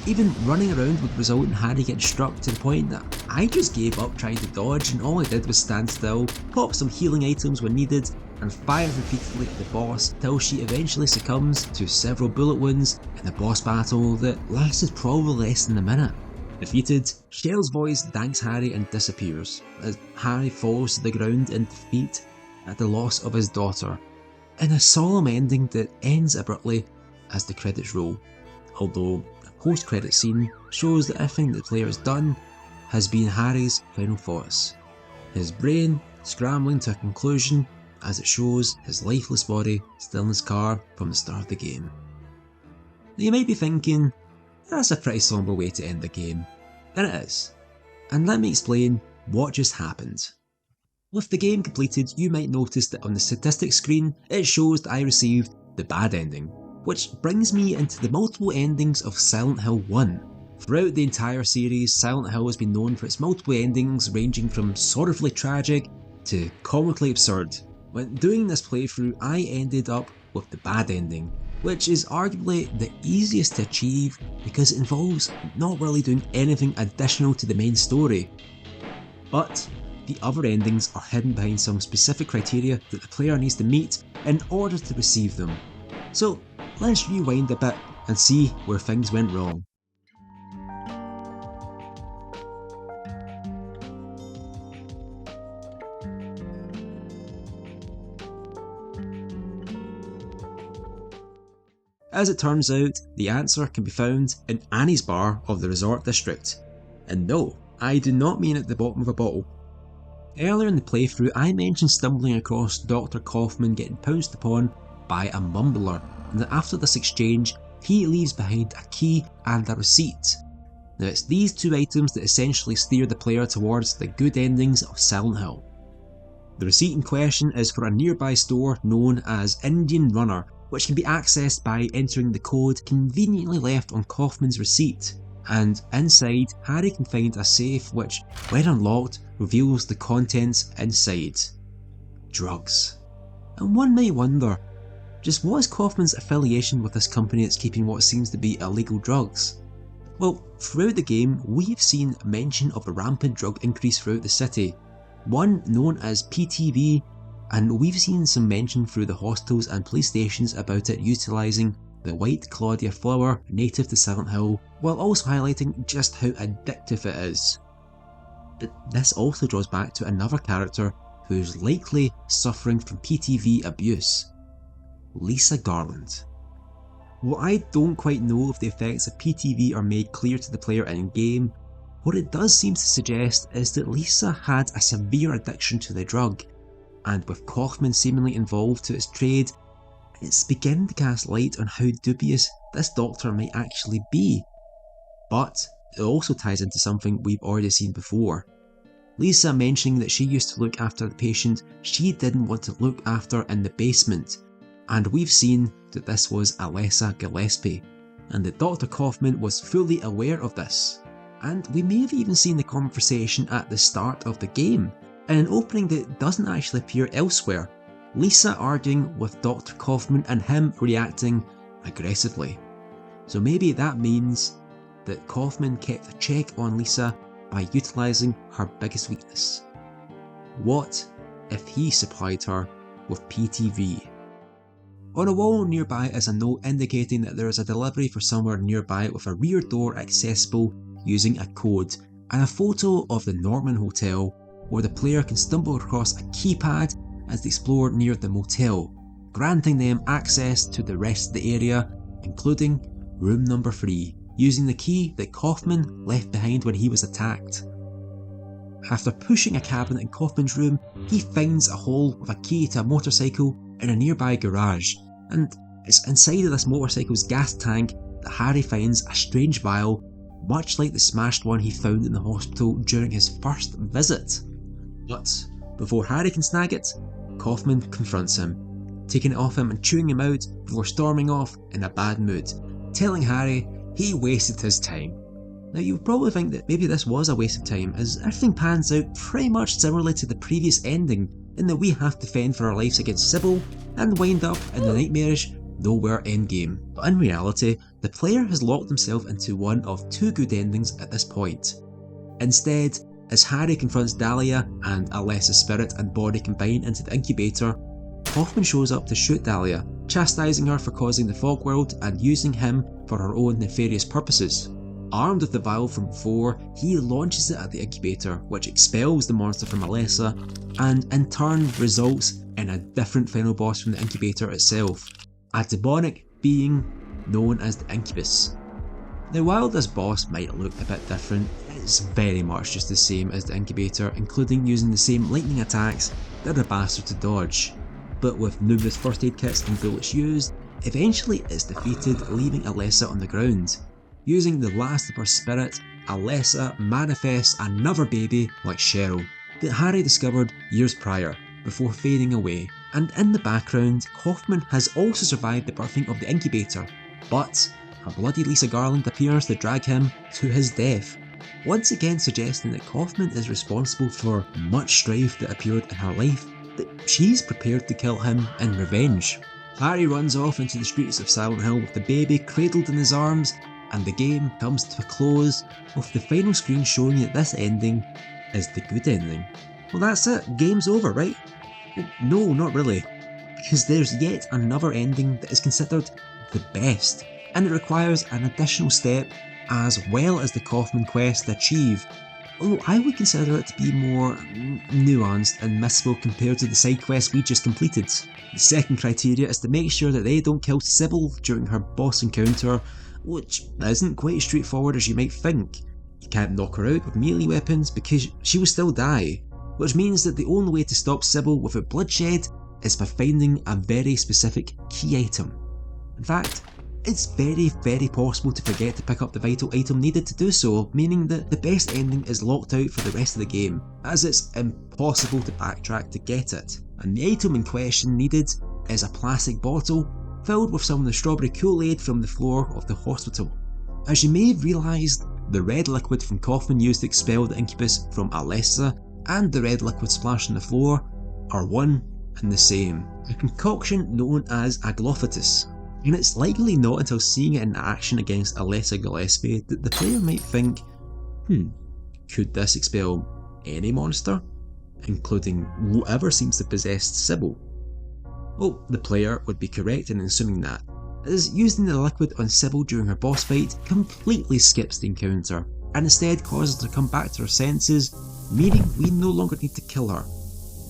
Even running around would result in Harry getting struck to the point that I just gave up trying to dodge, and all I did was stand still, pop some healing items when needed, and fire repeatedly at the boss till she eventually succumbs to several bullet wounds in a boss battle that lasted probably less than a minute. Defeated, Cheryl's voice thanks Harry and disappears, as Harry falls to the ground in defeat at the loss of his daughter, in a solemn ending that ends abruptly as the credits roll, although the post-credit scene shows that everything the player has done has been Harry's final thoughts, his brain scrambling to a conclusion as it shows his lifeless body still in his car from the start of the game. Now you might be thinking, that's a pretty somber way to end the game, and it is. And let me explain what just happened. With the game completed, you might notice that on the statistics screen it shows that I received the bad ending, which brings me into the multiple endings of Silent Hill 1. Throughout the entire series, Silent Hill has been known for its multiple endings ranging from sorrowfully tragic to comically absurd. When doing this playthrough, I ended up with the bad ending, which is arguably the easiest to achieve because it involves not really doing anything additional to the main story. But the other endings are hidden behind some specific criteria that the player needs to meet in order to receive them. So let's rewind a bit and see where things went wrong. As it turns out, the answer can be found in Annie's bar of the resort district. And no, I do not mean at the bottom of a bottle. Earlier in the playthrough, I mentioned stumbling across Dr. Kaufman getting pounced upon by a mumbler, and that after this exchange, he leaves behind a key and a receipt. Now it's these two items that essentially steer the player towards the good endings of Silent Hill. The receipt in question is for a nearby store known as Indian Runner, which can be accessed by entering the code conveniently left on Kaufman's receipt. And inside, Harry can find a safe which, when unlocked, reveals the contents inside. Drugs. And one might wonder, just what is Kaufman's affiliation with this company that's keeping what seems to be illegal drugs? Well, throughout the game, we've seen mention of a rampant drug increase throughout the city, one known as PTV, and we've seen some mention through the hostels and police stations about it utilising the white Claudia flower native to Silent Hill, while also highlighting just how addictive it is. But this also draws back to another character who's likely suffering from PTV abuse. Lisa Garland. While I don't quite know if the effects of PTV are made clear to the player in-game, what it does seem to suggest is that Lisa had a severe addiction to the drug, and with Kaufman seemingly involved to its trade, it's beginning to cast light on how dubious this doctor might actually be. But it also ties into something we've already seen before. Lisa mentioning that she used to look after the patient she didn't want to look after in the basement, and we've seen that this was Alessa Gillespie, and that Dr. Kaufman was fully aware of this. And we may have even seen the conversation at the start of the game, in an opening that doesn't actually appear elsewhere, Lisa arguing with Dr. Kaufman and him reacting aggressively. So maybe that means that Kaufman kept a check on Lisa by utilising her biggest weakness. What if he supplied her with PTV? On a wall nearby is a note indicating that there is a delivery for somewhere nearby with a rear door accessible using a code, and a photo of the Norman Hotel, where the player can stumble across a keypad as they explore near the motel, granting them access to the rest of the area, including room number 3, using the key that Kaufman left behind when he was attacked. After pushing a cabinet in Kaufman's room, he finds a hole with a key to a motorcycle in a nearby garage, and it's inside of this motorcycle's gas tank that Harry finds a strange vial, much like the smashed one he found in the hospital during his first visit. But before Harry can snag it, Kaufman confronts him, taking it off him and chewing him out before storming off in a bad mood, telling Harry he wasted his time. Now you would probably think that maybe this was a waste of time, as everything pans out pretty much similarly to the previous ending, in that we have to fend for our lives against Sybil and wind up in the nightmarish Nowhere endgame. But in reality, the player has locked himself into one of two good endings at this point. Instead, as Harry confronts Dahlia and Alessa's spirit and body combine into the incubator, Kaufman shows up to shoot Dahlia, chastising her for causing the fog world and using him for her own nefarious purposes. Armed with the vial from before, he launches it at the incubator, which expels the monster from Alessa, and in turn results in a different final boss from the incubator itself, a demonic being known as the Incubus. Now while this boss might look a bit different, it's very much just the same as the incubator, including using the same lightning attacks that are a bastard to dodge. But with numerous first aid kits and bullets used, eventually it's defeated, leaving Alessa on the ground. Using the last of her spirit, Alessa manifests another baby like Cheryl that Harry discovered years prior, before fading away. And in the background, Kaufman has also survived the birthing of the incubator, but a bloody Lisa Garland appears to drag him to his death, once again suggesting that Kaufman is responsible for much strife that appeared in her life, that she's prepared to kill him in revenge. Harry runs off into the streets of Silent Hill with the baby cradled in his arms, and the game comes to a close with the final screen showing that this ending is the good ending. Well, that's it, game's over, right? Well, no, not really, because there's yet another ending that is considered the best, and it requires an additional step as well as the Kaufman quest to achieve, although I would consider it to be more nuanced and missable compared to the side quest we just completed. The second criteria is to make sure that they don't kill Sybil during her boss encounter, which isn't quite as straightforward as you might think. You can't knock her out with melee weapons because she will still die, which means that the only way to stop Sybil without bloodshed is by finding a very specific key item. In fact, it's very possible to forget to pick up the vital item needed to do so, meaning that the best ending is locked out for the rest of the game, as it's impossible to backtrack to get it. And the item in question needed is a plastic bottle filled with some of the strawberry Kool-Aid from the floor of the hospital. As you may have realised, the red liquid from Kaufman used to expel the incubus from Alessa and the red liquid splashed on the floor are one and the same, a concoction known as Aglofatus. And it's likely not until seeing it in action against Alessa Gillespie that the player might think, could this expel any monster, including whatever seems to possess Sybil? Well, the player would be correct in assuming that, as using the liquid on Sybil during her boss fight completely skips the encounter, and instead causes her to come back to her senses, meaning we no longer need to kill her,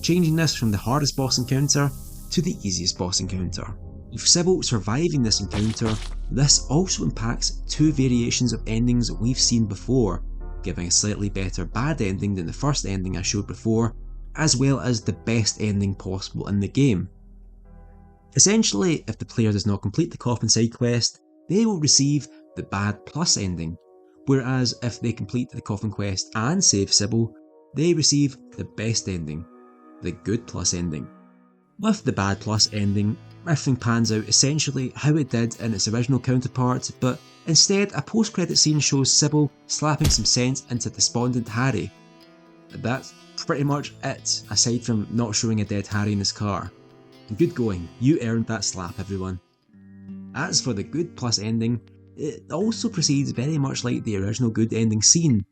changing this from the hardest boss encounter to the easiest boss encounter. With Sybil surviving this encounter, this also impacts two variations of endings we've seen before, giving a slightly better bad ending than the first ending I showed before, as well as the best ending possible in the game. Essentially, if the player does not complete the Kaufman side quest, they will receive the bad plus ending, whereas if they complete the Kaufman quest and save Sybil, they receive the best ending, the good plus ending. With the bad plus ending, everything pans out essentially how it did in its original counterpart, but instead a post-credit scene shows Sybil slapping some sense into despondent Harry. That's pretty much it, aside from not showing a dead Harry in his car. And good going, you earned that slap, everyone. As for the good plus ending, it also proceeds very much like the original good ending scene.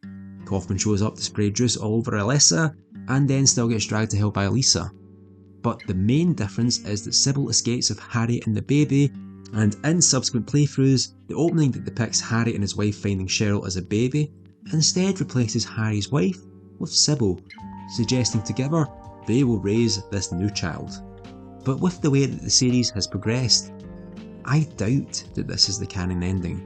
Kaufman shows up to spray juice all over Alessa, and then still gets dragged to hell by Lisa. But the main difference is that Sybil escapes with Harry and the baby, and in subsequent playthroughs, the opening that depicts Harry and his wife finding Cheryl as a baby instead replaces Harry's wife with Sybil, suggesting together they will raise this new child. But with the way that the series has progressed, I doubt that this is the canon ending.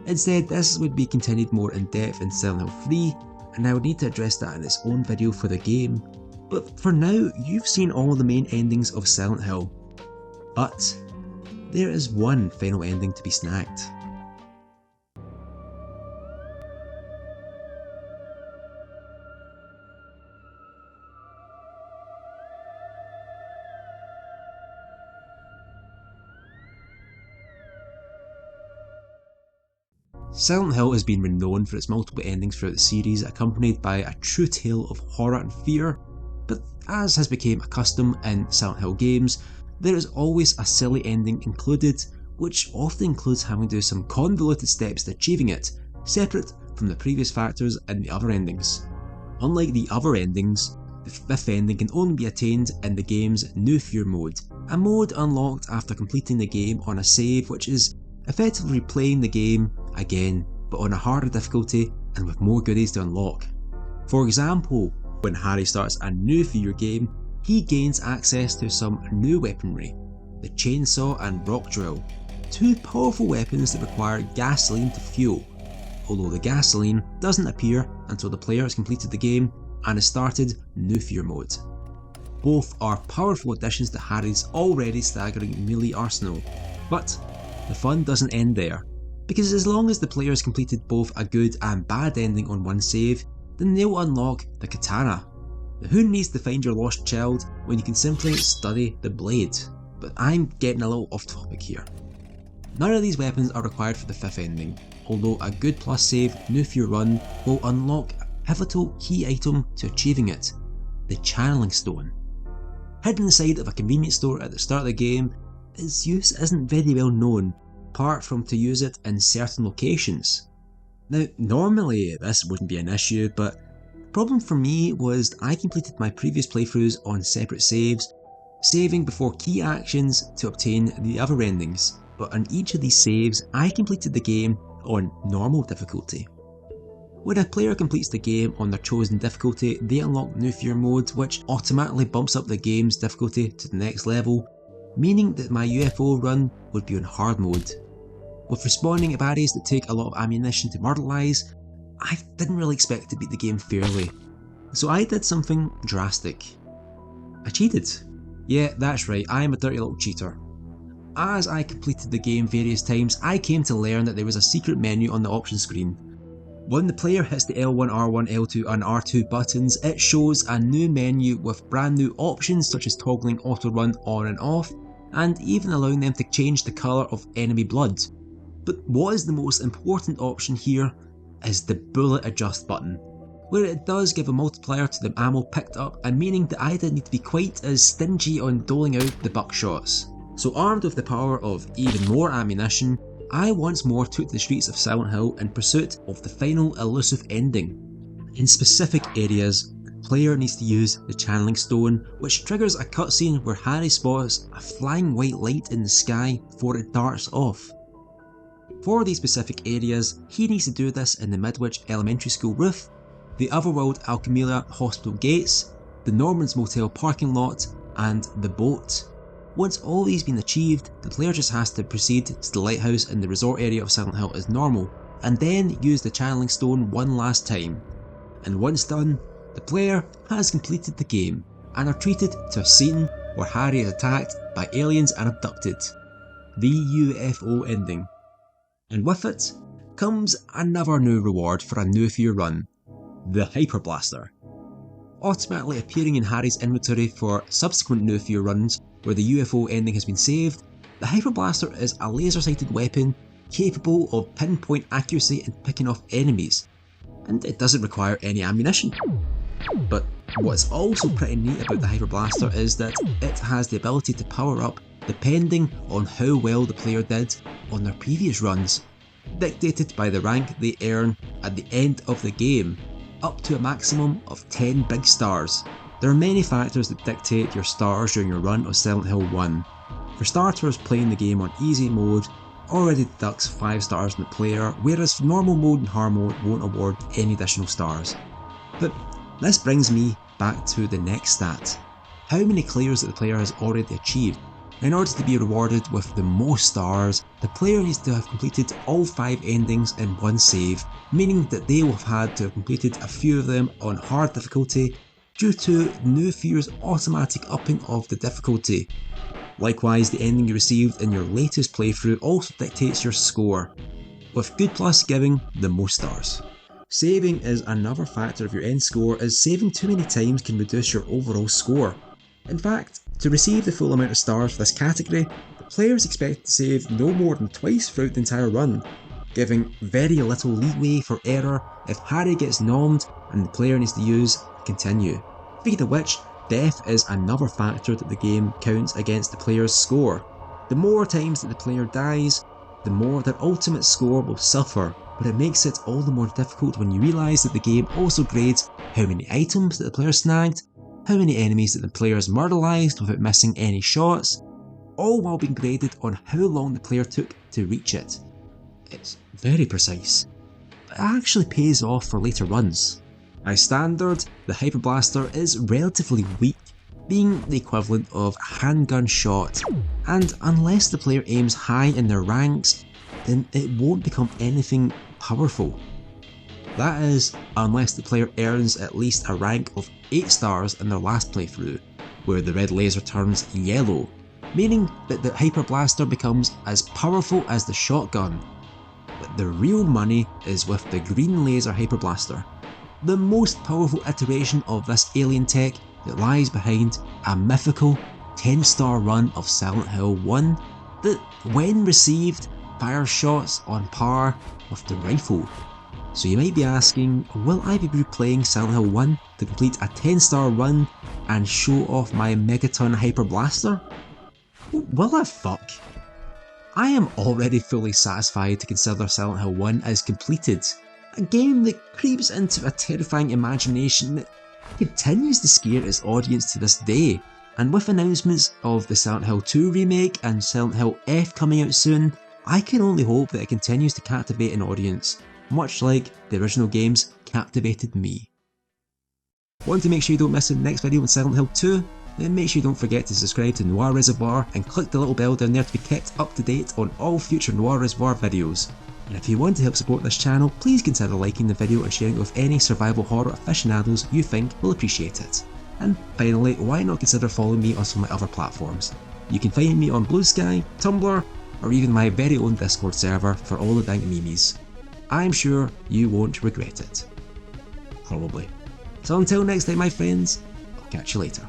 Instead, this would be continued more in depth in Silent Hill 3, and I would need to address that in its own video for the game. But for now, you've seen all the main endings of Silent Hill. But there is one final ending to be snagged. Silent Hill has been renowned for its multiple endings throughout the series, accompanied by a true tale of horror and fear, but as has become a custom in Silent Hill games, there is always a silly ending included, which often includes having to do some convoluted steps to achieving it, separate from the previous factors in the other endings. Unlike the other endings, the fifth ending can only be attained in the game's New Fear mode, a mode unlocked after completing the game on a save, which is effectively replaying the game again, but on a harder difficulty and with more goodies to unlock. For example, when Harry starts a New Fear game, he gains access to some new weaponry, the chainsaw and rock drill, two powerful weapons that require gasoline to fuel, although the gasoline doesn't appear until the player has completed the game and has started New Fear mode. Both are powerful additions to Harry's already staggering melee arsenal, but the fun doesn't end there, because as long as the player has completed both a good and bad ending on one save, then they'll unlock the katana. Who needs to find your lost child when you can simply study the blade? But I'm getting a little off topic here. None of these weapons are required for the 5th ending, although a good plus save new for your run will unlock a pivotal key item to achieving it, the Channeling Stone. Hidden inside of a convenience store at the start of the game, its use isn't very well known, apart from to use it in certain locations. Now, normally this wouldn't be an issue, but the problem for me was I completed my previous playthroughs on separate saves, saving before key actions to obtain the other endings, but on each of these saves I completed the game on normal difficulty. When a player completes the game on their chosen difficulty, they unlock New Fear mode, which automatically bumps up the game's difficulty to the next level, meaning that my UFO run would be on hard mode. With respawning baddies that take a lot of ammunition to murderize, I didn't really expect to beat the game fairly, so I did something drastic. I cheated. Yeah, that's right, I am a dirty little cheater. As I completed the game various times, I came to learn that there was a secret menu on the option screen. When the player hits the L1, R1, L2 and R2 buttons, it shows a new menu with brand new options such as toggling auto run on and off, and even allowing them to change the colour of enemy blood. But what is the most important option here is the bullet adjust button, where it does give a multiplier to the ammo picked up, and meaning that I didn't need to be quite as stingy on doling out the buckshots. So armed with the power of even more ammunition, I once more took to the streets of Silent Hill in pursuit of the final elusive ending. In specific areas, the player needs to use the Channeling Stone, which triggers a cutscene where Harry spots a flying white light in the sky before it darts off. For these specific areas, he needs to do this in the Midwich Elementary School roof, the Otherworld Alchemilla Hospital gates, the Norman's Motel parking lot, and the boat. Once all these been achieved, the player just has to proceed to the lighthouse in the resort area of Silent Hill as normal, and then use the Channeling Stone one last time. And once done, the player has completed the game, and are treated to a scene where Harry is attacked by aliens and abducted. The UFO ending. And with it comes another new reward for a New Fear run, the Hyper Blaster. Automatically appearing in Harry's inventory for subsequent New Fear runs where the UFO ending has been saved, the Hyper Blaster is a laser-sighted weapon capable of pinpoint accuracy in picking off enemies, and it doesn't require any ammunition. But what's also pretty neat about the Hyper Blaster is that it has the ability to power up depending on how well the player did on their previous runs, dictated by the rank they earn at the end of the game, up to a maximum of 10 big stars. There are many factors that dictate your stars during your run of Silent Hill 1. For starters, playing the game on easy mode already deducts 5 stars from the player, whereas normal mode and hard mode won't award any additional stars. But this brings me back to the next stat. How many clears that the player has already achieved? In order to be rewarded with the most stars, the player needs to have completed all 5 endings in one save, meaning that they will have had to have completed a few of them on hard difficulty due to New Fear's automatic upping of the difficulty. Likewise, the ending you received in your latest playthrough also dictates your score, with Good Plus giving the most stars. Saving is another factor of your end score, as saving too many times can reduce your overall score. In fact, to receive the full amount of stars for this category, the player is expected to save no more than twice throughout the entire run, giving very little leeway for error if Harry gets nommed and the player needs to use continue. Speaking of which, death is another factor that the game counts against the player's score. The more times that the player dies, the more their ultimate score will suffer, but it makes it all the more difficult when you realise that the game also grades how many items that the player snagged, how many enemies that the player has murderized without missing any shots, all while being graded on how long the player took to reach it. It's very precise. It actually pays off for later runs. By standard, the Hyper Blaster is relatively weak, being the equivalent of a handgun shot, and unless the player aims high in their ranks, then it won't become anything powerful. That is, unless the player earns at least a rank of 8 stars in their last playthrough, where the red laser turns yellow, meaning that the Hyper Blaster becomes as powerful as the shotgun. But the real money is with the green laser Hyper Blaster, the most powerful iteration of this alien tech that lies behind a mythical 10-star run of Silent Hill 1 that, when received, fire shots on par with the rifle. So you might be asking, will I be replaying Silent Hill 1 to complete a 10-star run and show off my Megaton Hyper Blaster? Will I fuck? I am already fully satisfied to consider Silent Hill 1 as completed, a game that creeps into a terrifying imagination that continues to scare its audience to this day, and with announcements of the Silent Hill 2 remake and Silent Hill F coming out soon, I can only hope that it continues to captivate an audience, much like the original games captivated me. Want to make sure you don't miss the next video on Silent Hill 2? Then make sure you don't forget to subscribe to Noir Reservoir and click the little bell down there to be kept up to date on all future Noir Reservoir videos. And if you want to help support this channel, please consider liking the video and sharing it with any survival horror aficionados you think will appreciate it. And finally, why not consider following me on some of my other platforms? You can find me on Blue Sky, Tumblr, or even my very own Discord server for all the dank memes. I'm sure you won't regret it. Probably. So until next time my friends, I'll catch you later.